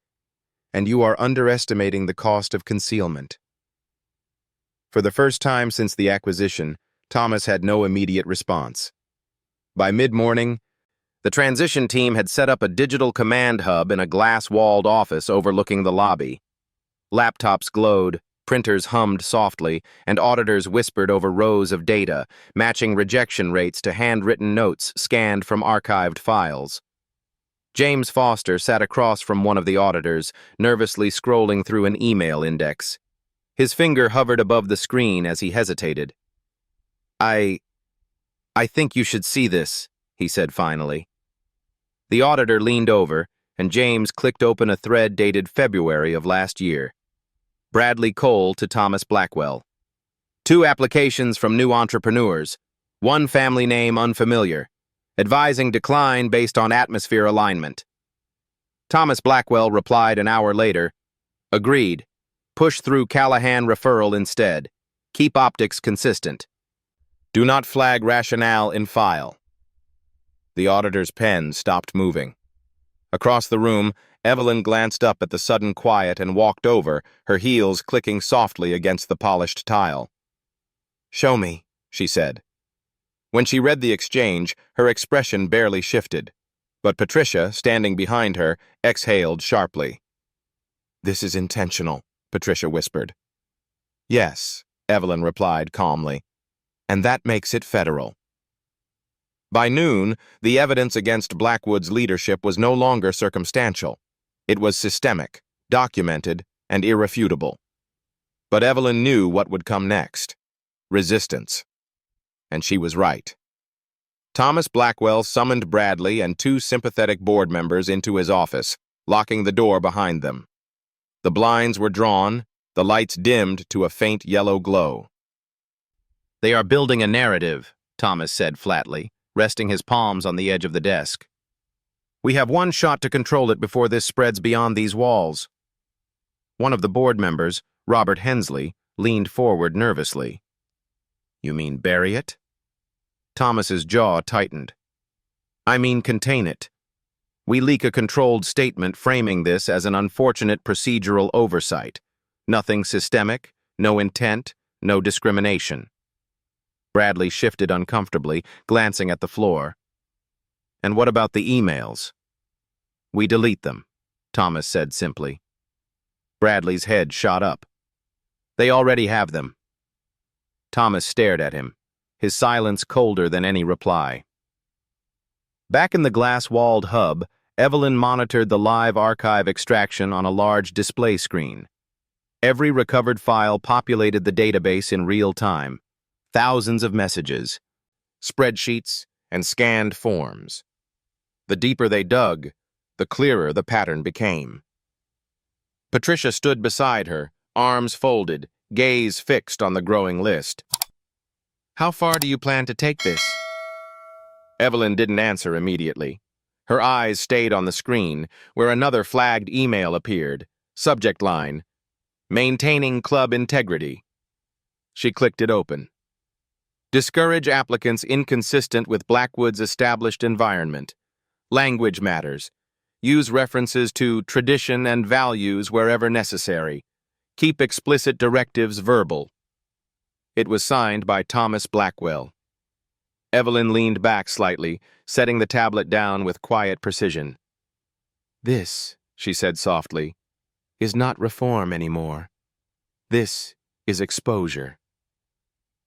"and you are underestimating the cost of concealment." For the first time since the acquisition, Thomas had no immediate response. By mid-morning, the transition team had set up a digital command hub in a glass-walled office overlooking the lobby. Laptops glowed, printers hummed softly, and auditors whispered over rows of data, matching rejection rates to handwritten notes scanned from archived files. James Foster sat across from one of the auditors, nervously scrolling through an email index. His finger hovered above the screen as he hesitated. I think you should see this," he said finally. The auditor leaned over, and James clicked open a thread dated February of last year. Bradley Cole to Thomas Blackwell. 2 applications from new entrepreneurs. 1 family name unfamiliar. Advising decline based on atmosphere alignment. Thomas Blackwell replied an hour later, "Agreed. Push through Callahan referral instead. Keep optics consistent. Do not flag rationale in file." The auditor's pen stopped moving. Across the room, Evelyn glanced up at the sudden quiet and walked over, her heels clicking softly against the polished tile. "Show me," she said. When she read the exchange, her expression barely shifted. But Patricia, standing behind her, exhaled sharply. "This is intentional," Patricia whispered. "Yes," Evelyn replied calmly. "And that makes it federal." By noon, the evidence against Blackwood's leadership was no longer circumstantial. It was systemic, documented, and irrefutable. But Evelyn knew what would come next. Resistance. And she was right. Thomas Blackwell summoned Bradley and 2 sympathetic board members into his office, locking the door behind them. The blinds were drawn, the lights dimmed to a faint yellow glow. "They are building a narrative," Thomas said flatly, resting his palms on the edge of the desk. "We have one shot to control it before this spreads beyond these walls." One of the board members, Robert Hensley, leaned forward nervously. "You mean bury it?" Thomas's jaw tightened. "I mean contain it. We leak a controlled statement framing this as an unfortunate procedural oversight. Nothing systemic, no intent, no discrimination. Bradley shifted uncomfortably, glancing at the floor. And what about the emails? We delete them, Thomas said simply. Bradley's head shot up. They already have them. Thomas stared at him, his silence colder than any reply. Back in the glass-walled hub, Evelyn monitored the live archive extraction on a large display screen. Every recovered file populated the database in real time. Thousands of messages, spreadsheets, and scanned forms. The deeper they dug, the clearer the pattern became. Patricia stood beside her, arms folded, gaze fixed on the growing list. How far do you plan to take this? Evelyn didn't answer immediately. Her eyes stayed on the screen, where another flagged email appeared. Subject line, Maintaining Club Integrity. She clicked it open. Discourage applicants inconsistent with Blackwood's established environment. Language matters. Use references to tradition and values wherever necessary. Keep explicit directives verbal. It was signed by Thomas Blackwell. Evelyn leaned back slightly, setting the tablet down with quiet precision. This, she said softly, is not reform anymore. This is exposure.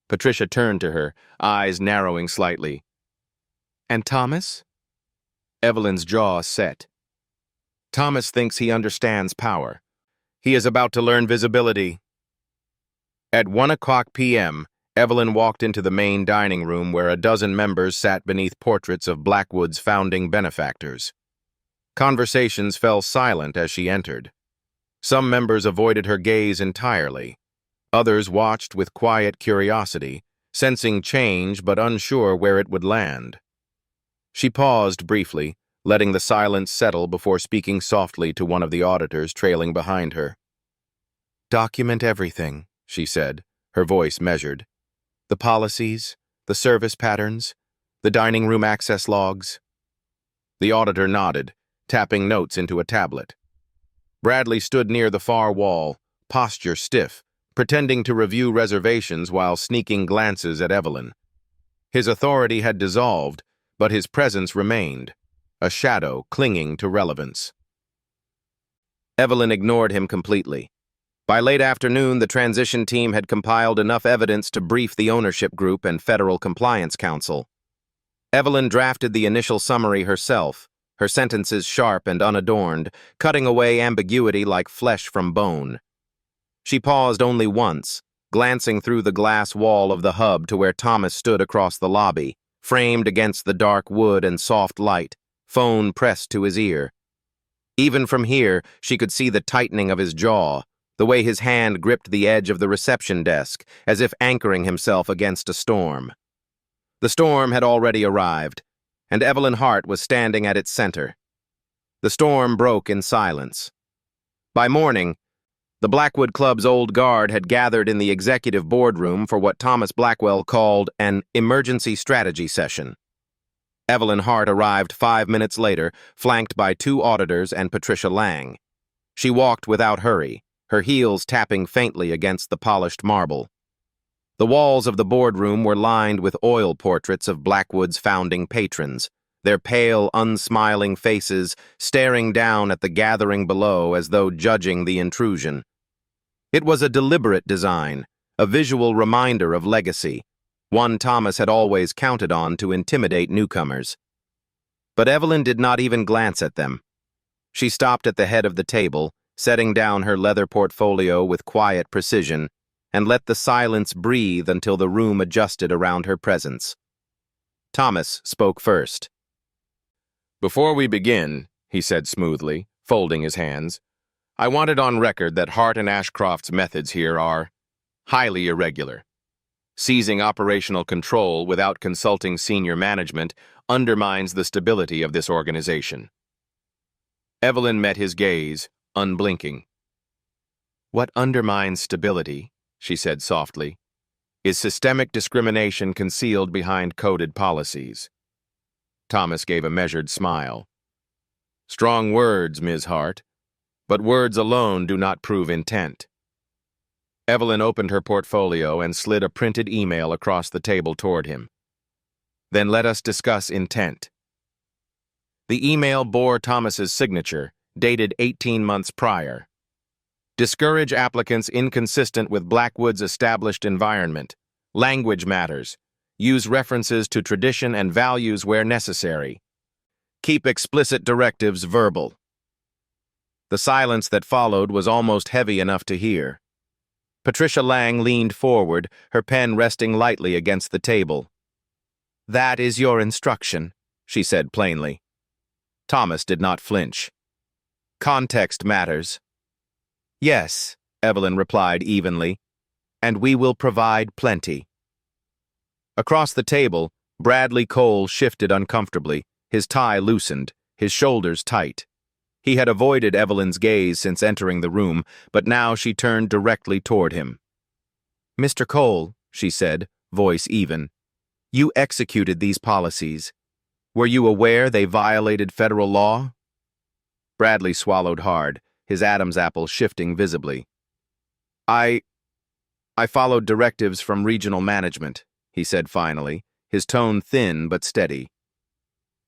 Patricia turned to her, eyes narrowing slightly. And Thomas? Evelyn's jaw set. Thomas thinks he understands power. He is about to learn visibility. At 1:00 p.m., Evelyn walked into the main dining room where a dozen members sat beneath portraits of Blackwood's founding benefactors. Conversations fell silent as she entered. Some members avoided her gaze entirely. Others watched with quiet curiosity, sensing change but unsure where it would land. She paused briefly, letting the silence settle before speaking softly to one of the auditors trailing behind her. Document everything, she said, her voice measured. The policies, the service patterns, the dining room access logs. The auditor nodded, tapping notes into a tablet. Bradley stood near the far wall, posture stiff, pretending to review reservations while sneaking glances at Evelyn. His authority had dissolved, but his presence remained, a shadow clinging to relevance. Evelyn ignored him completely. By late afternoon, the transition team had compiled enough evidence to brief the ownership group and Federal Compliance Council. Evelyn drafted the initial summary herself, her sentences sharp and unadorned, cutting away ambiguity like flesh from bone. She paused only once, glancing through the glass wall of the hub to where Thomas stood across the lobby, framed against the dark wood and soft light, phone pressed to his ear. Even from here, she could see the tightening of his jaw, the way his hand gripped the edge of the reception desk, as if anchoring himself against a storm. The storm had already arrived, and Evelyn Hart was standing at its center. The storm broke in silence. By morning, the Blackwood Club's old guard had gathered in the executive boardroom for what Thomas Blackwell called an emergency strategy session. Evelyn Hart arrived 5 minutes later, flanked by 2 auditors and Patricia Lang. She walked without hurry, her heels tapping faintly against the polished marble. The walls of the boardroom were lined with oil portraits of Blackwood's founding patrons, their pale, unsmiling faces staring down at the gathering below as though judging the intrusion. It was a deliberate design, a visual reminder of legacy, one Thomas had always counted on to intimidate newcomers. But Evelyn did not even glance at them. She stopped at the head of the table, setting down her leather portfolio with quiet precision, and let the silence breathe until the room adjusted around her presence. Thomas spoke first. Before we begin, he said smoothly, folding his hands, I want it on record that Hart and Ashcroft's methods here are highly irregular. Seizing operational control without consulting senior management undermines the stability of this organization. Evelyn met his gaze, unblinking. What undermines stability, she said softly, is systemic discrimination concealed behind coded policies. Thomas gave a measured smile. Strong words, Ms. Hart, but words alone do not prove intent. Evelyn opened her portfolio and slid a printed email across the table toward him. Then let us discuss intent. The email bore Thomas's signature, dated 18 months prior. Discourage applicants inconsistent with Blackwood's established environment. Language matters. Use references to tradition and values where necessary. Keep explicit directives verbal. The silence that followed was almost heavy enough to hear. Patricia Lang leaned forward, her pen resting lightly against the table. "That is your instruction," she said plainly. Thomas did not flinch. "Context matters." "Yes," Evelyn replied evenly, "and we will provide plenty." Across the table, Bradley Cole shifted uncomfortably, his tie loosened, his shoulders tight. He had avoided Evelyn's gaze since entering the room, but now she turned directly toward him. "Mr. Cole," she said, voice even, "you executed these policies. Were you aware they violated federal law?" Bradley swallowed hard, his Adam's apple shifting visibly. I followed directives from regional management," he said finally, his tone thin but steady.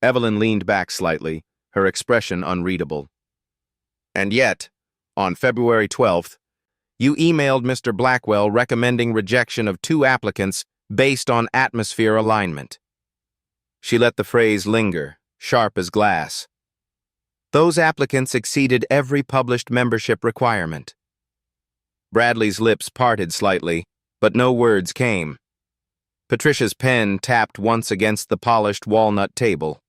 Evelyn leaned back slightly, her expression unreadable. "And yet, on February 12th, you emailed Mr. Blackwell recommending rejection of 2 applicants based on atmosphere alignment." She let the phrase linger, sharp as glass. "Those applicants exceeded every published membership requirement." Bradley's lips parted slightly, but no words came. Patricia's pen tapped once against the polished walnut table.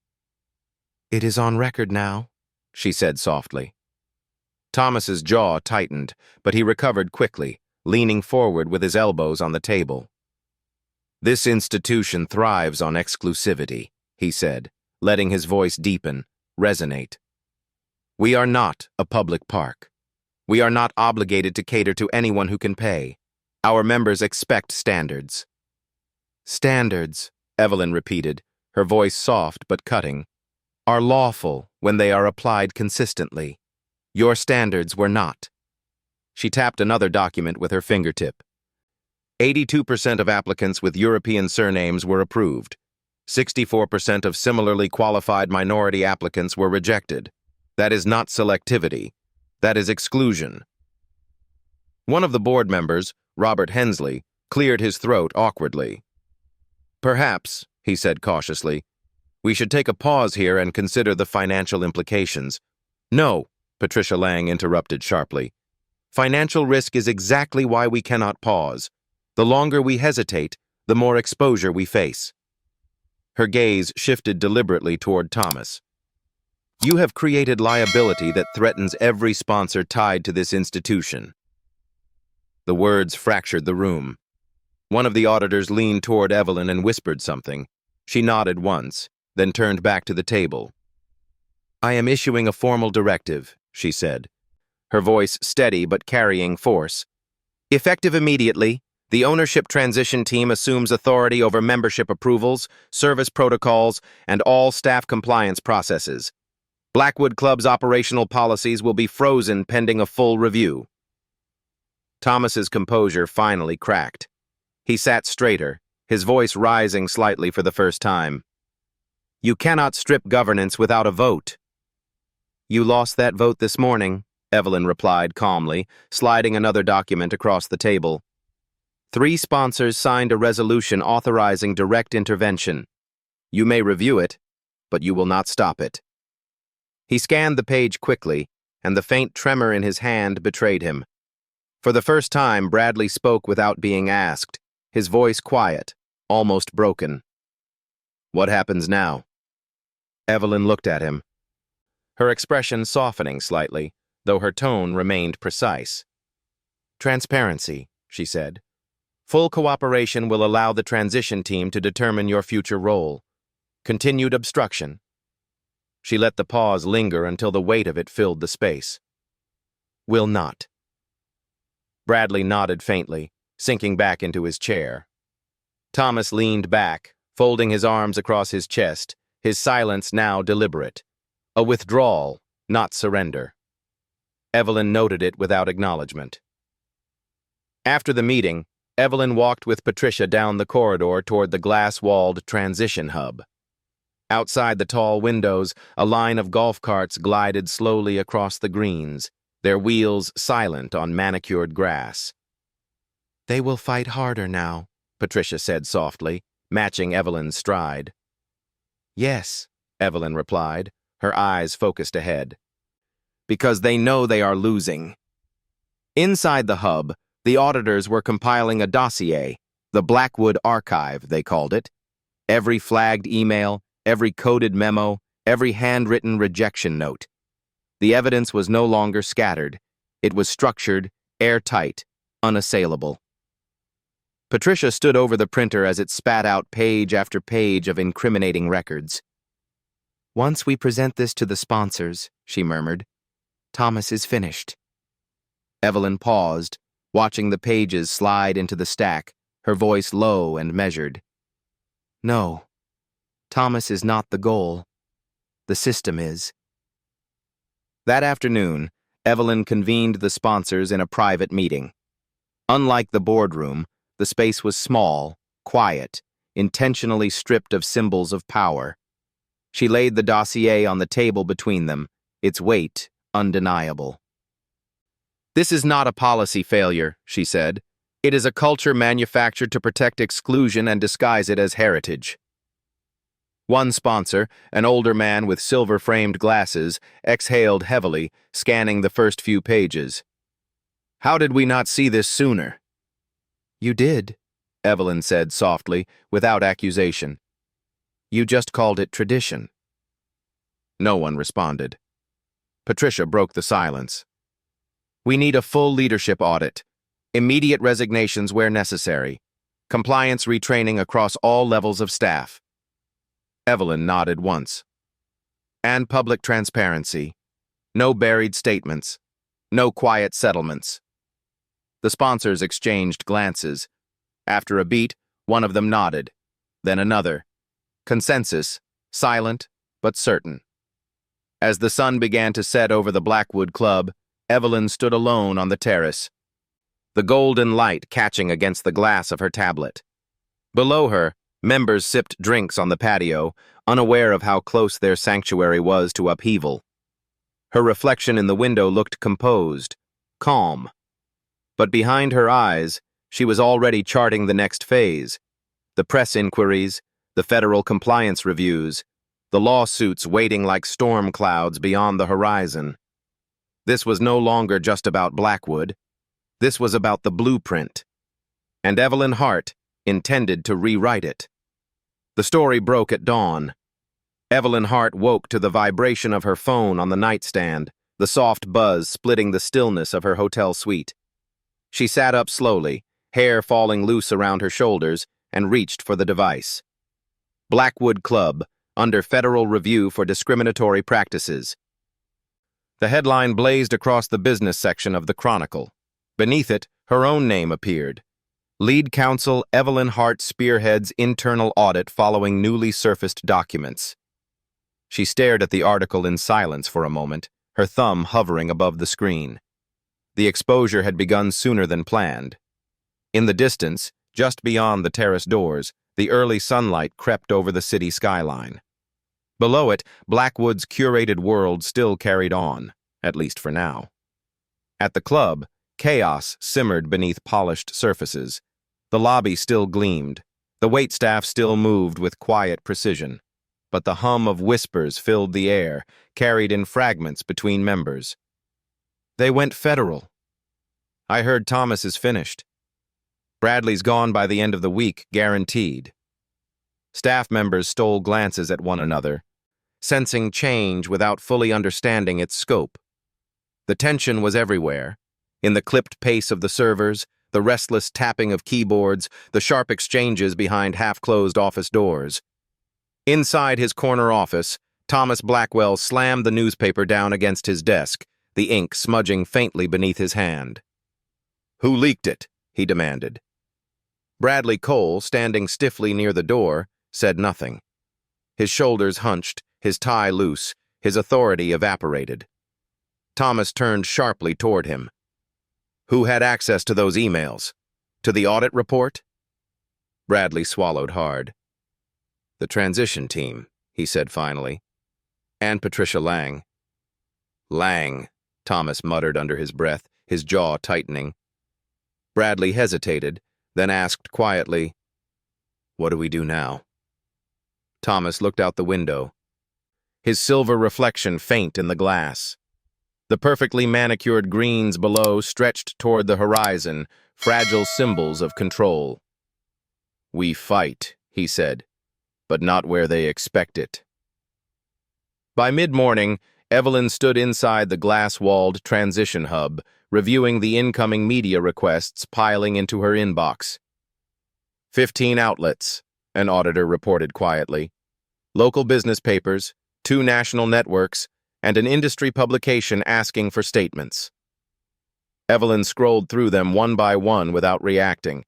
"It is on record now," she said softly. Thomas's jaw tightened, but he recovered quickly, leaning forward with his elbows on the table. "This institution thrives on exclusivity," he said, letting his voice deepen, resonate. "We are not a public park. We are not obligated to cater to anyone who can pay. Our members expect standards." "Standards," Evelyn repeated, her voice soft but cutting, "are lawful when they are applied consistently. Your standards were not." She tapped another document with her fingertip. 82% of applicants with European surnames were approved. 64% of similarly qualified minority applicants were rejected. That is not selectivity. That is exclusion. One of the board members, Robert Hensley, cleared his throat awkwardly. "Perhaps," he said cautiously, "we should take a pause here and consider the financial implications." "No," Patricia Lang interrupted sharply. "Financial risk is exactly why we cannot pause. The longer we hesitate, the more exposure we face." Her gaze shifted deliberately toward Thomas. "You have created liability that threatens every sponsor tied to this institution." The words fractured the room. One of the auditors leaned toward Evelyn and whispered something. She nodded once, then turned back to the table. "I am issuing a formal directive," she said, her voice steady but carrying force. "Effective immediately, the ownership transition team assumes authority over membership approvals, service protocols, and all staff compliance processes. Blackwood Club's operational policies will be frozen pending a full review." Thomas's composure finally cracked. He sat straighter, his voice rising slightly for the first time. "You cannot strip governance without a vote." "You lost that vote this morning," Evelyn replied calmly, sliding another document across the table. 3 sponsors signed a resolution authorizing direct intervention. You may review it, but you will not stop it. He scanned the page quickly, and the faint tremor in his hand betrayed him. For the first time, Bradley spoke without being asked, his voice quiet, almost broken. "What happens now?" Evelyn looked at him, her expression softening slightly, though her tone remained precise. "Transparency," she said. "Full cooperation will allow the transition team to determine your future role. Continued obstruction." She let the pause linger until the weight of it filled the space. "Will not." Bradley nodded faintly, sinking back into his chair. Thomas leaned back, folding his arms across his chest, his silence now deliberate. A withdrawal, not surrender. Evelyn noted it without acknowledgement. After the meeting, Evelyn walked with Patricia down the corridor toward the glass-walled transition hub. Outside the tall windows, a line of golf carts glided slowly across the greens, their wheels silent on manicured grass. "They will fight harder now," Patricia said softly, matching Evelyn's stride. "Yes," Evelyn replied, her eyes focused ahead. "Because they know they are losing." Inside the hub, the auditors were compiling a dossier, the Blackwood archive, they called it. Every flagged email, every coded memo, every handwritten rejection note. The evidence was no longer scattered. It was structured, airtight, unassailable. Patricia stood over the printer as it spat out page after page of incriminating records. "Once we present this to the sponsors," she murmured, "Thomas is finished." Evelyn paused, watching the pages slide into the stack, her voice low and measured. "No, Thomas is not the goal. The system is." That afternoon, Evelyn convened the sponsors in a private meeting. Unlike the boardroom, the space was small, quiet, intentionally stripped of symbols of power. She laid the dossier on the table between them, its weight undeniable. "This is not a policy failure," she said. "It is a culture manufactured to protect exclusion and disguise it as heritage." One sponsor, an older man with silver-framed glasses, exhaled heavily, scanning the first few pages. "How did we not see this sooner?" "You did," Evelyn said softly, without accusation. "You just called it tradition." No one responded. Patricia broke the silence. "We need a full leadership audit. Immediate resignations where necessary. Compliance retraining across all levels of staff." Evelyn nodded once. "And public transparency. No buried statements. No quiet settlements." The sponsors exchanged glances. After a beat, one of them nodded. Then another. Consensus, silent but certain. As the sun began to set over the Blackwood Club, Evelyn stood alone on the terrace, the golden light catching against the glass of her tablet. Below her, members sipped drinks on the patio, unaware of how close their sanctuary was to upheaval. Her reflection in the window looked composed, calm. But behind her eyes, she was already charting the next phase. The press inquiries, the federal compliance reviews, the lawsuits waiting like storm clouds beyond the horizon. This was no longer just about Blackwood. This was about the blueprint. And Evelyn Hart intended to rewrite it. The story broke at dawn. Evelyn Hart woke to the vibration of her phone on the nightstand, the soft buzz splitting the stillness of her hotel suite. She sat up slowly, hair falling loose around her shoulders, and reached for the device. Blackwood Club, under federal review for discriminatory practices. The headline blazed across the business section of the Chronicle. Beneath it, her own name appeared. Lead counsel Evelyn Hart spearheads internal audit following newly surfaced documents. She stared at the article in silence for a moment, her thumb hovering above the screen. The exposure had begun sooner than planned. In the distance, just beyond the terrace doors, the early sunlight crept over the city skyline. Below it, Blackwood's curated world still carried on, at least for now. At the club, chaos simmered beneath polished surfaces. The lobby still gleamed. The waitstaff still moved with quiet precision. But the hum of whispers filled the air, carried in fragments between members. "They went federal. I heard Thomas is finished. Bradley's gone by the end of the week, guaranteed." Staff members stole glances at one another, sensing change without fully understanding its scope. The tension was everywhere, in the clipped pace of the servers, the restless tapping of keyboards, the sharp exchanges behind half-closed office doors. Inside his corner office, Thomas Blackwell slammed the newspaper down against his desk, the ink smudging faintly beneath his hand. "Who leaked it?" he demanded. Bradley Cole, standing stiffly near the door, said nothing. His shoulders hunched, his tie loose, His authority evaporated. Thomas turned sharply toward him. Who had access to those emails? To the audit report? Bradley swallowed hard. The transition team, he said finally. And Patricia Lang. Lang, Thomas muttered under his breath, his jaw tightening. Bradley hesitated, then asked quietly, "What do we do now?" Thomas looked out the window, his silver reflection faint in the glass. The perfectly manicured greens below stretched toward the horizon, fragile symbols of control. "We fight," he said, "but not where they expect it." By mid-morning, Evelyn stood inside the glass-walled transition hub, reviewing the incoming media requests piling into her inbox. 15 outlets, an auditor reported quietly. Local business papers, 2 national networks, and an industry publication asking for statements. Evelyn scrolled through them one by one without reacting.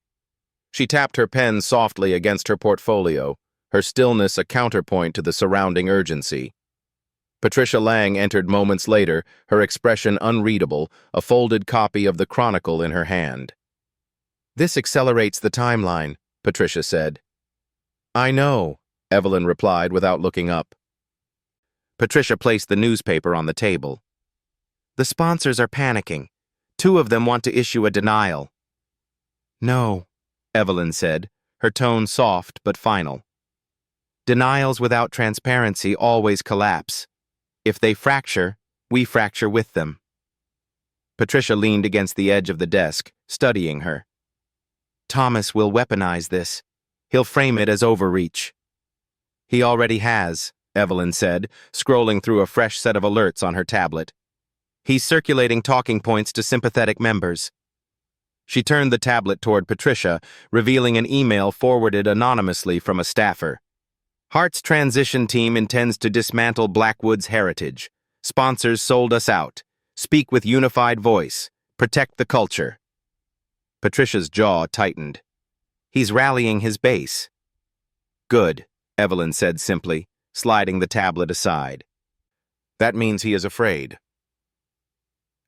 She tapped her pen softly against her portfolio, her stillness a counterpoint to the surrounding urgency. Patricia Lang entered moments later, her expression unreadable, a folded copy of the Chronicle in her hand. "This accelerates the timeline," Patricia said. "I know," Evelyn replied without looking up. Patricia placed the newspaper on the table. "The sponsors are panicking. 2 of them want to issue a denial." "No," Evelyn said, her tone soft but final. "Denials without transparency always collapse. If they fracture, we fracture with them." Patricia leaned against the edge of the desk, studying her. "Thomas will weaponize this. He'll frame it as overreach." "He already has," Evelyn said, scrolling through a fresh set of alerts on her tablet. "He's circulating talking points to sympathetic members." She turned the tablet toward Patricia, revealing an email forwarded anonymously from a staffer. "Hart's transition team intends to dismantle Blackwood's heritage. Sponsors sold us out. Speak with unified voice. Protect the culture." Patricia's jaw tightened. "He's rallying his base." "Good," Evelyn said simply, sliding the tablet aside. "That means he is afraid."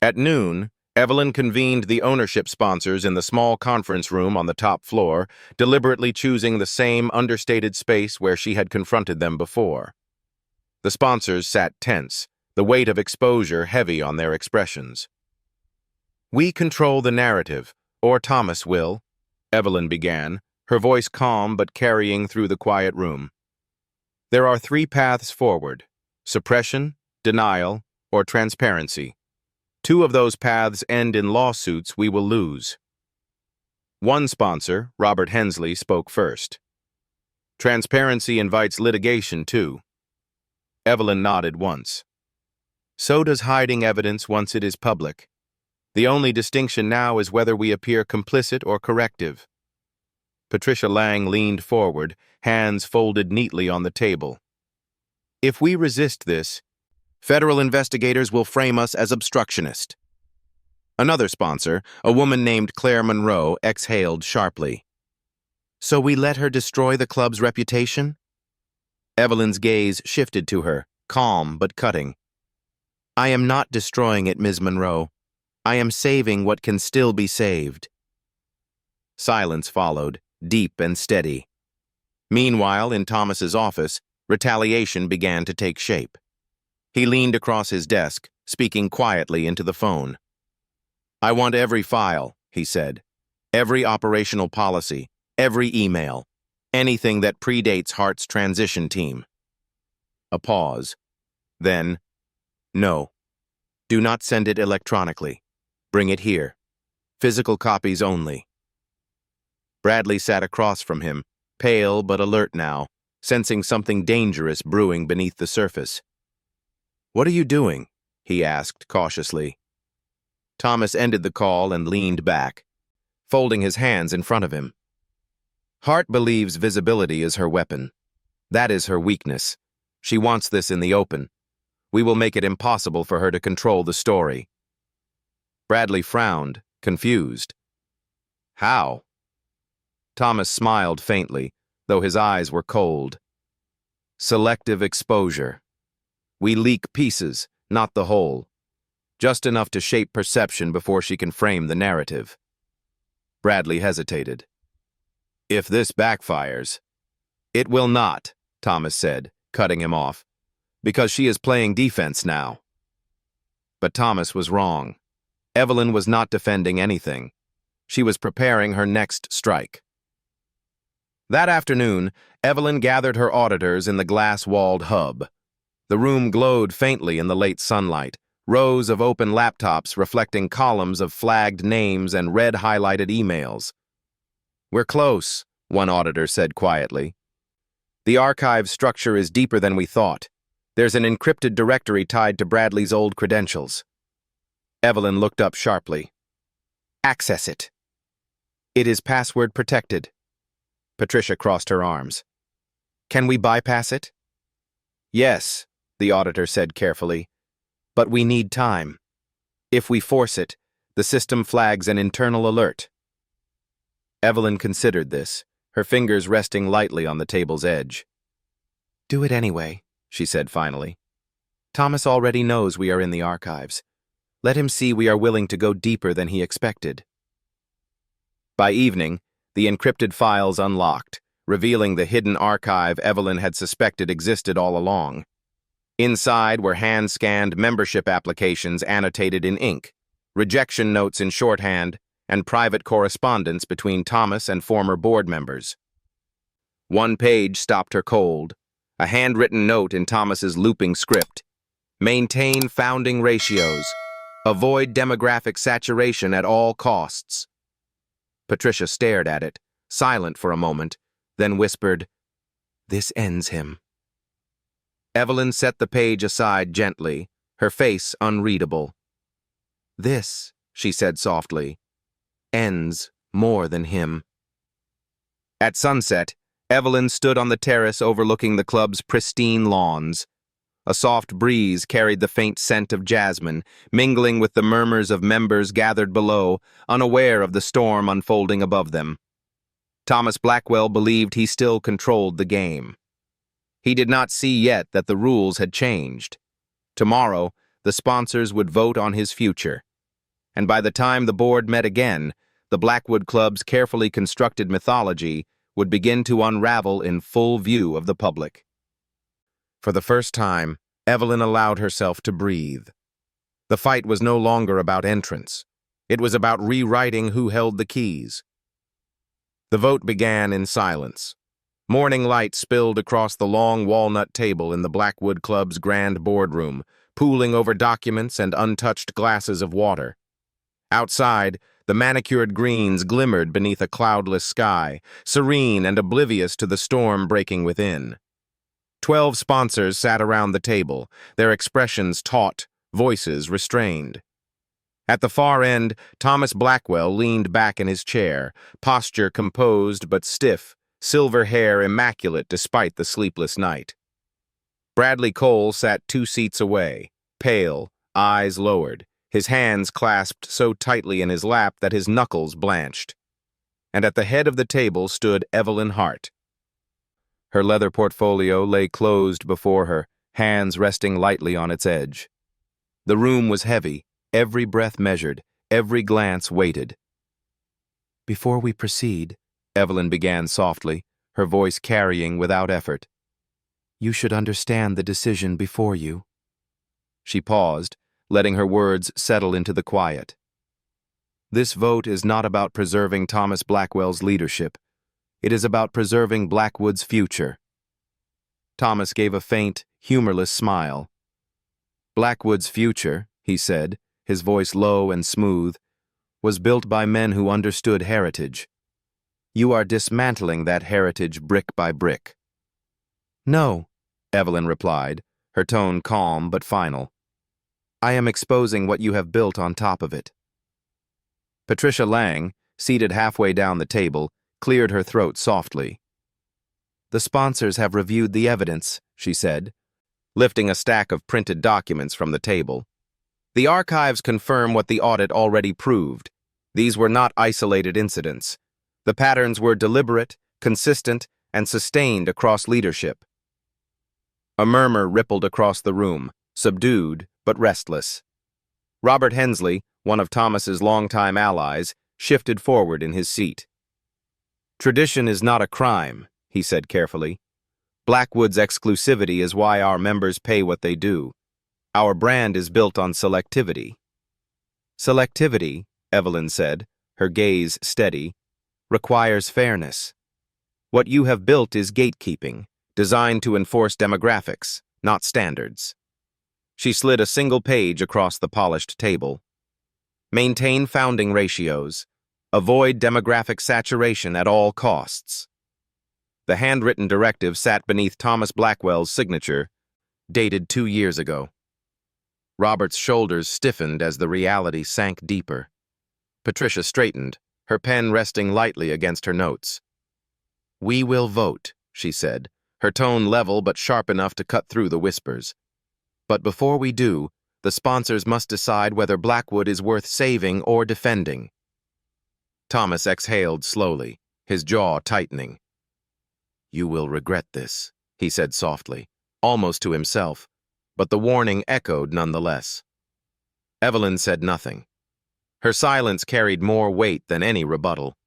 At noon, Evelyn convened the ownership sponsors in the small conference room on the top floor, deliberately choosing the same understated space where she had confronted them before. The sponsors sat tense, the weight of exposure heavy on their expressions. "We control the narrative, or Thomas will," Evelyn began, her voice calm but carrying through the quiet room. "There are 3 paths forward: suppression, denial, or transparency. 2 of those paths end in lawsuits we will lose." One sponsor, Robert Hensley, spoke first. "Transparency invites litigation, too." Evelyn nodded once. "So does hiding evidence once it is public. The only distinction now is whether we appear complicit or corrective." Patricia Lang leaned forward, hands folded neatly on the table. "If we resist this, federal investigators will frame us as obstructionist." Another sponsor, a woman named Claire Monroe, exhaled sharply. "So we let her destroy the club's reputation?" Evelyn's gaze shifted to her, calm but cutting. "I am not destroying it, Ms. Monroe. I am saving what can still be saved." Silence followed, deep and steady. Meanwhile, in Thomas's office, retaliation began to take shape. He leaned across his desk, speaking quietly into the phone. "I want every file," he said. "Every operational policy, every email, anything that predates Hart's transition team." A pause. Then, "No. Do not send it electronically. Bring it here. Physical copies only." Bradley sat across from him, pale but alert now, sensing something dangerous brewing beneath the surface. "What are you doing?" he asked cautiously. Thomas ended the call and leaned back, folding his hands in front of him. "Hart believes visibility is her weapon. That is her weakness. She wants this in the open. We will make it impossible for her to control the story." Bradley frowned, confused. "How?" Thomas smiled faintly, though his eyes were cold. "Selective exposure. We leak pieces, not the whole. Just enough to shape perception before she can frame the narrative. Bradley hesitated. If this backfires... It will not, Thomas said, cutting him off, because she is playing defense now. But Thomas was wrong. Evelyn was not defending anything. She was preparing her next strike. That afternoon, Evelyn gathered her auditors in the glass-walled hub. The room glowed faintly in the late sunlight, rows of open laptops reflecting columns of flagged names and red-highlighted emails. We're close, one auditor said quietly. The archive structure is deeper than we thought. There's an encrypted directory tied to Bradley's old credentials. Evelyn looked up sharply. Access it. It is password protected. Patricia crossed her arms. Can we bypass it? Yes, the auditor said carefully. But we need time. If we force it, the system flags an internal alert. Evelyn considered this, her fingers resting lightly on the table's edge. Do it anyway, she said finally. Thomas already knows we are in the archives. Let him see we are willing to go deeper than he expected. By evening, the encrypted files unlocked, revealing the hidden archive Evelyn had suspected existed all along. Inside were hand-scanned membership applications annotated in ink, rejection notes in shorthand, and private correspondence between Thomas and former board members. One page stopped her cold, a handwritten note in Thomas's looping script. Maintain founding ratios. Avoid demographic saturation at all costs. Patricia stared at it, silent for a moment, then whispered, This ends him. Evelyn set the page aside gently, her face unreadable. This, she said softly, ends more than him. At sunset, Evelyn stood on the terrace overlooking the club's pristine lawns. A soft breeze carried the faint scent of jasmine, mingling with the murmurs of members gathered below, unaware of the storm unfolding above them. Thomas Blackwell believed he still controlled the game. He did not see yet that the rules had changed. Tomorrow, the sponsors would vote on his future. And by the time the board met again, the Blackwood Club's carefully constructed mythology would begin to unravel in full view of the public. For the first time, Evelyn allowed herself to breathe. The fight was no longer about entrance. It was about rewriting who held the keys. The vote began in silence. Morning light spilled across the long walnut table in the Blackwood Club's grand boardroom, pooling over documents and untouched glasses of water. Outside, the manicured greens glimmered beneath a cloudless sky, serene and oblivious to the storm breaking within. 12 sponsors sat around the table, their expressions taut, voices restrained. At the far end, Thomas Blackwell leaned back in his chair, posture composed but stiff, silver hair immaculate despite the sleepless night. Bradley Cole sat 2 seats away, pale, eyes lowered, his hands clasped so tightly in his lap that his knuckles blanched. And at the head of the table stood Evelyn Hart. Her leather portfolio lay closed before her, hands resting lightly on its edge. The room was heavy, every breath measured, every glance weighted. Before we proceed, Evelyn began softly, her voice carrying without effort. You should understand the decision before you. She paused, letting her words settle into the quiet. This vote is not about preserving Thomas Blackwell's leadership. It is about preserving Blackwood's future. Thomas gave a faint, humorless smile. Blackwood's future, he said, his voice low and smooth, was built by men who understood heritage. You are dismantling that heritage brick by brick. No, Evelyn replied, her tone calm but final. I am exposing what you have built on top of it. Patricia Lang, seated halfway down the table, cleared her throat softly. The sponsors have reviewed the evidence, she said, lifting a stack of printed documents from the table. The archives confirm what the audit already proved. These were not isolated incidents. The patterns were deliberate, consistent, and sustained across leadership. A murmur rippled across the room, subdued but restless. Robert Hensley, one of Thomas's longtime allies, shifted forward in his seat. "Tradition is not a crime," he said carefully. "Blackwood's exclusivity is why our members pay what they do. Our brand is built on selectivity." "Selectivity," Evelyn said, her gaze steady, "requires fairness. What you have built is gatekeeping, designed to enforce demographics, not standards." She slid a single page across the polished table. "Maintain founding ratios. Avoid demographic saturation at all costs." The handwritten directive sat beneath Thomas Blackwell's signature, dated 2 years ago. Robert's shoulders stiffened as the reality sank deeper. Patricia straightened, her pen resting lightly against her notes. "We will vote," she said, her tone level but sharp enough to cut through the whispers. "But before we do, the sponsors must decide whether Blackwood is worth saving or defending." Thomas exhaled slowly, his jaw tightening. "You will regret this," he said softly, almost to himself, but the warning echoed nonetheless. Evelyn said nothing. Her silence carried more weight than any rebuttal.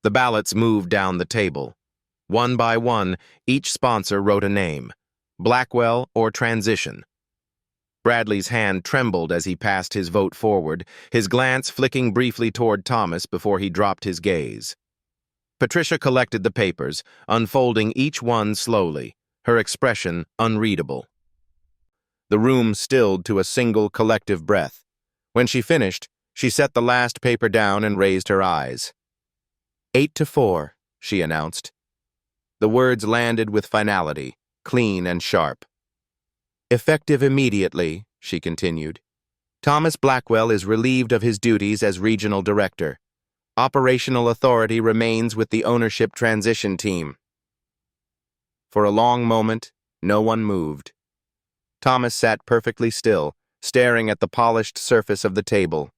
The ballots moved down the table. One by one, each sponsor wrote a name: Blackwell or Transition. Bradley's hand trembled as he passed his vote forward, his glance flicking briefly toward Thomas before he dropped his gaze. Patricia collected the papers, unfolding each one slowly, her expression unreadable. The room stilled to a single collective breath. When she finished, she set the last paper down and raised her eyes. 8-4, she announced. The words landed with finality, clean and sharp. "Effective immediately," she continued. "Thomas Blackwell is relieved of his duties as regional director. Operational authority remains with the ownership transition team." For a long moment, no one moved. Thomas sat perfectly still, staring at the polished surface of the table.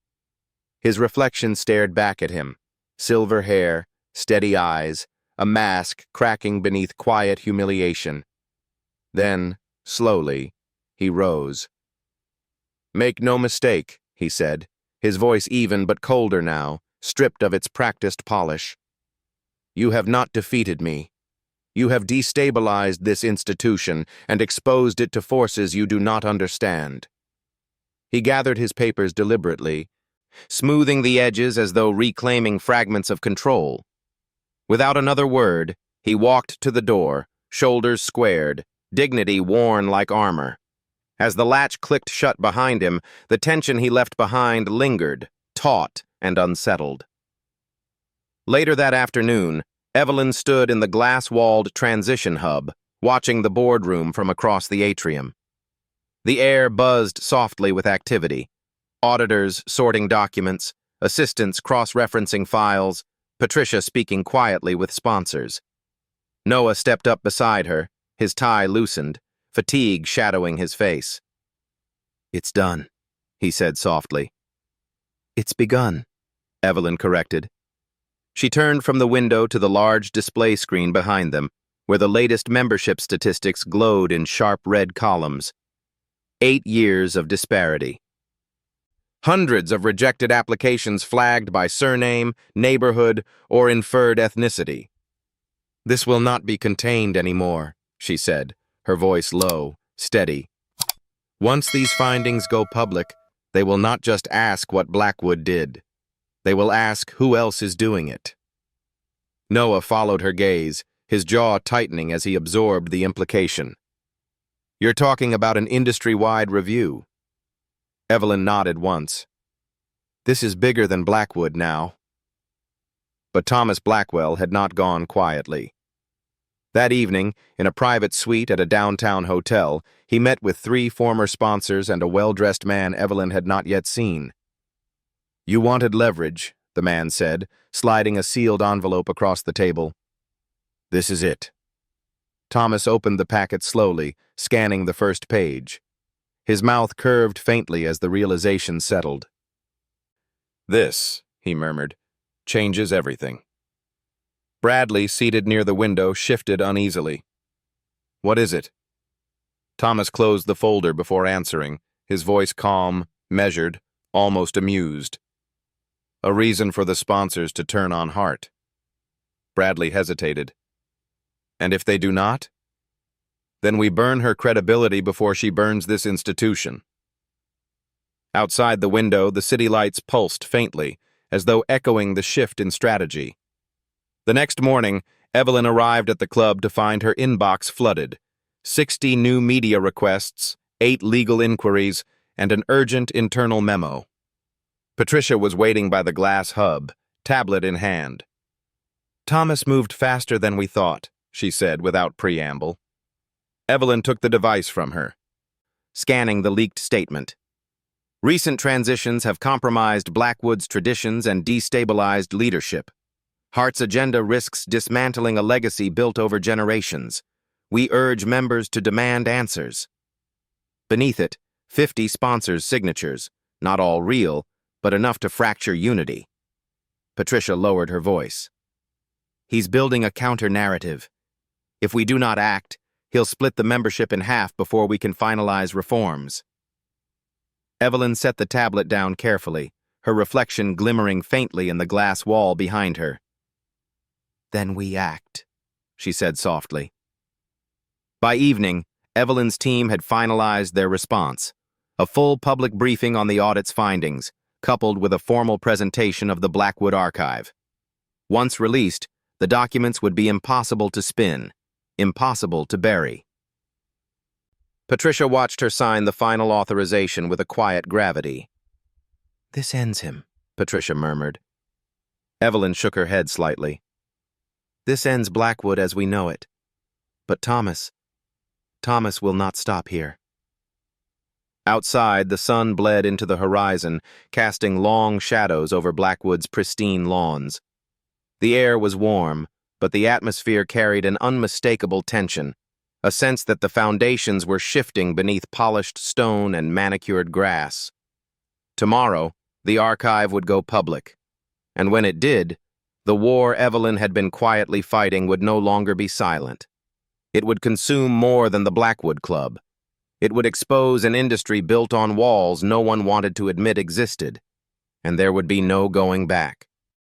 His reflection stared back at him, silver hair, steady eyes, a mask cracking beneath quiet humiliation. Then, slowly, he rose. "Make no mistake," he said, his voice even but colder now, stripped of its practiced polish. "You have not defeated me. You have destabilized this institution and exposed it to forces you do not understand." He gathered his papers deliberately, smoothing the edges as though reclaiming fragments of control. Without another word, he walked to the door, shoulders squared, dignity worn like armor. As the latch clicked shut behind him, the tension he left behind lingered, taut and unsettled. Later that afternoon, Evelyn stood in the glass-walled transition hub, watching the boardroom from across the atrium. The air buzzed softly with activity. Auditors sorting documents, assistants cross-referencing files, Patricia speaking quietly with sponsors. Noah stepped up beside her, his tie loosened, fatigue shadowing his face. "It's done," he said softly. "It's begun," Evelyn corrected. She turned from the window to the large display screen behind them, where the latest membership statistics glowed in sharp red columns. 8 years of disparity. Hundreds of rejected applications flagged by surname, neighborhood, or inferred ethnicity. "This will not be contained anymore," she said, her voice low, steady. "Once these findings go public, they will not just ask what Blackwood did. They will ask who else is doing it." Noah followed her gaze, his jaw tightening as he absorbed the implication. "You're talking about an industry-wide review." Evelyn nodded once. "This is bigger than Blackwood now." But Thomas Blackwell had not gone quietly. That evening, in a private suite at a downtown hotel, he met with 3 former sponsors and a well-dressed man Evelyn had not yet seen. "You wanted leverage," the man said, sliding a sealed envelope across the table. "This is it." Thomas opened the packet slowly, scanning the first page. His mouth curved faintly as the realization settled. "This," he murmured, "changes everything." Bradley, seated near the window, shifted uneasily. "What is it?" Thomas closed the folder before answering, his voice calm, measured, almost amused. A reason for the sponsors to turn on Hart. Bradley hesitated. And if they do not? Then we burn her credibility before she burns this institution. Outside the window, the city lights pulsed faintly, as though echoing the shift in strategy. The next morning, Evelyn arrived at the club to find her inbox flooded. 60 new media requests, 8 legal inquiries, and an urgent internal memo. Patricia was waiting by the glass hub, tablet in hand. Thomas moved faster than we thought, she said without preamble. Evelyn took the device from her, scanning the leaked statement. Recent transitions have compromised Blackwood's traditions and destabilized leadership. Hart's agenda risks dismantling a legacy built over generations. We urge members to demand answers. Beneath it, 50 sponsors' signatures, not all real, but enough to fracture unity. Patricia lowered her voice. He's building a counter-narrative. If we do not act, he'll split the membership in half before we can finalize reforms. Evelyn set the tablet down carefully, her reflection glimmering faintly in the glass wall behind her. Then we act, she said softly. By evening, Evelyn's team had finalized their response, a full public briefing on the audit's findings, coupled with a formal presentation of the Blackwood archive. Once released, the documents would be impossible to spin, impossible to bury. Patricia watched her sign the final authorization with a quiet gravity. "This ends him," Patricia murmured. Evelyn shook her head slightly. "This ends Blackwood as we know it. But Thomas will not stop here." Outside, the sun bled into the horizon, casting long shadows over Blackwood's pristine lawns. The air was warm, but the atmosphere carried an unmistakable tension, a sense that the foundations were shifting beneath polished stone and manicured grass. Tomorrow, the archive would go public, and when it did, the war Evelyn had been quietly fighting would no longer be silent. It would consume more than the Blackwood Club. It would expose an industry built on walls no one wanted to admit existed, and there would be no going back.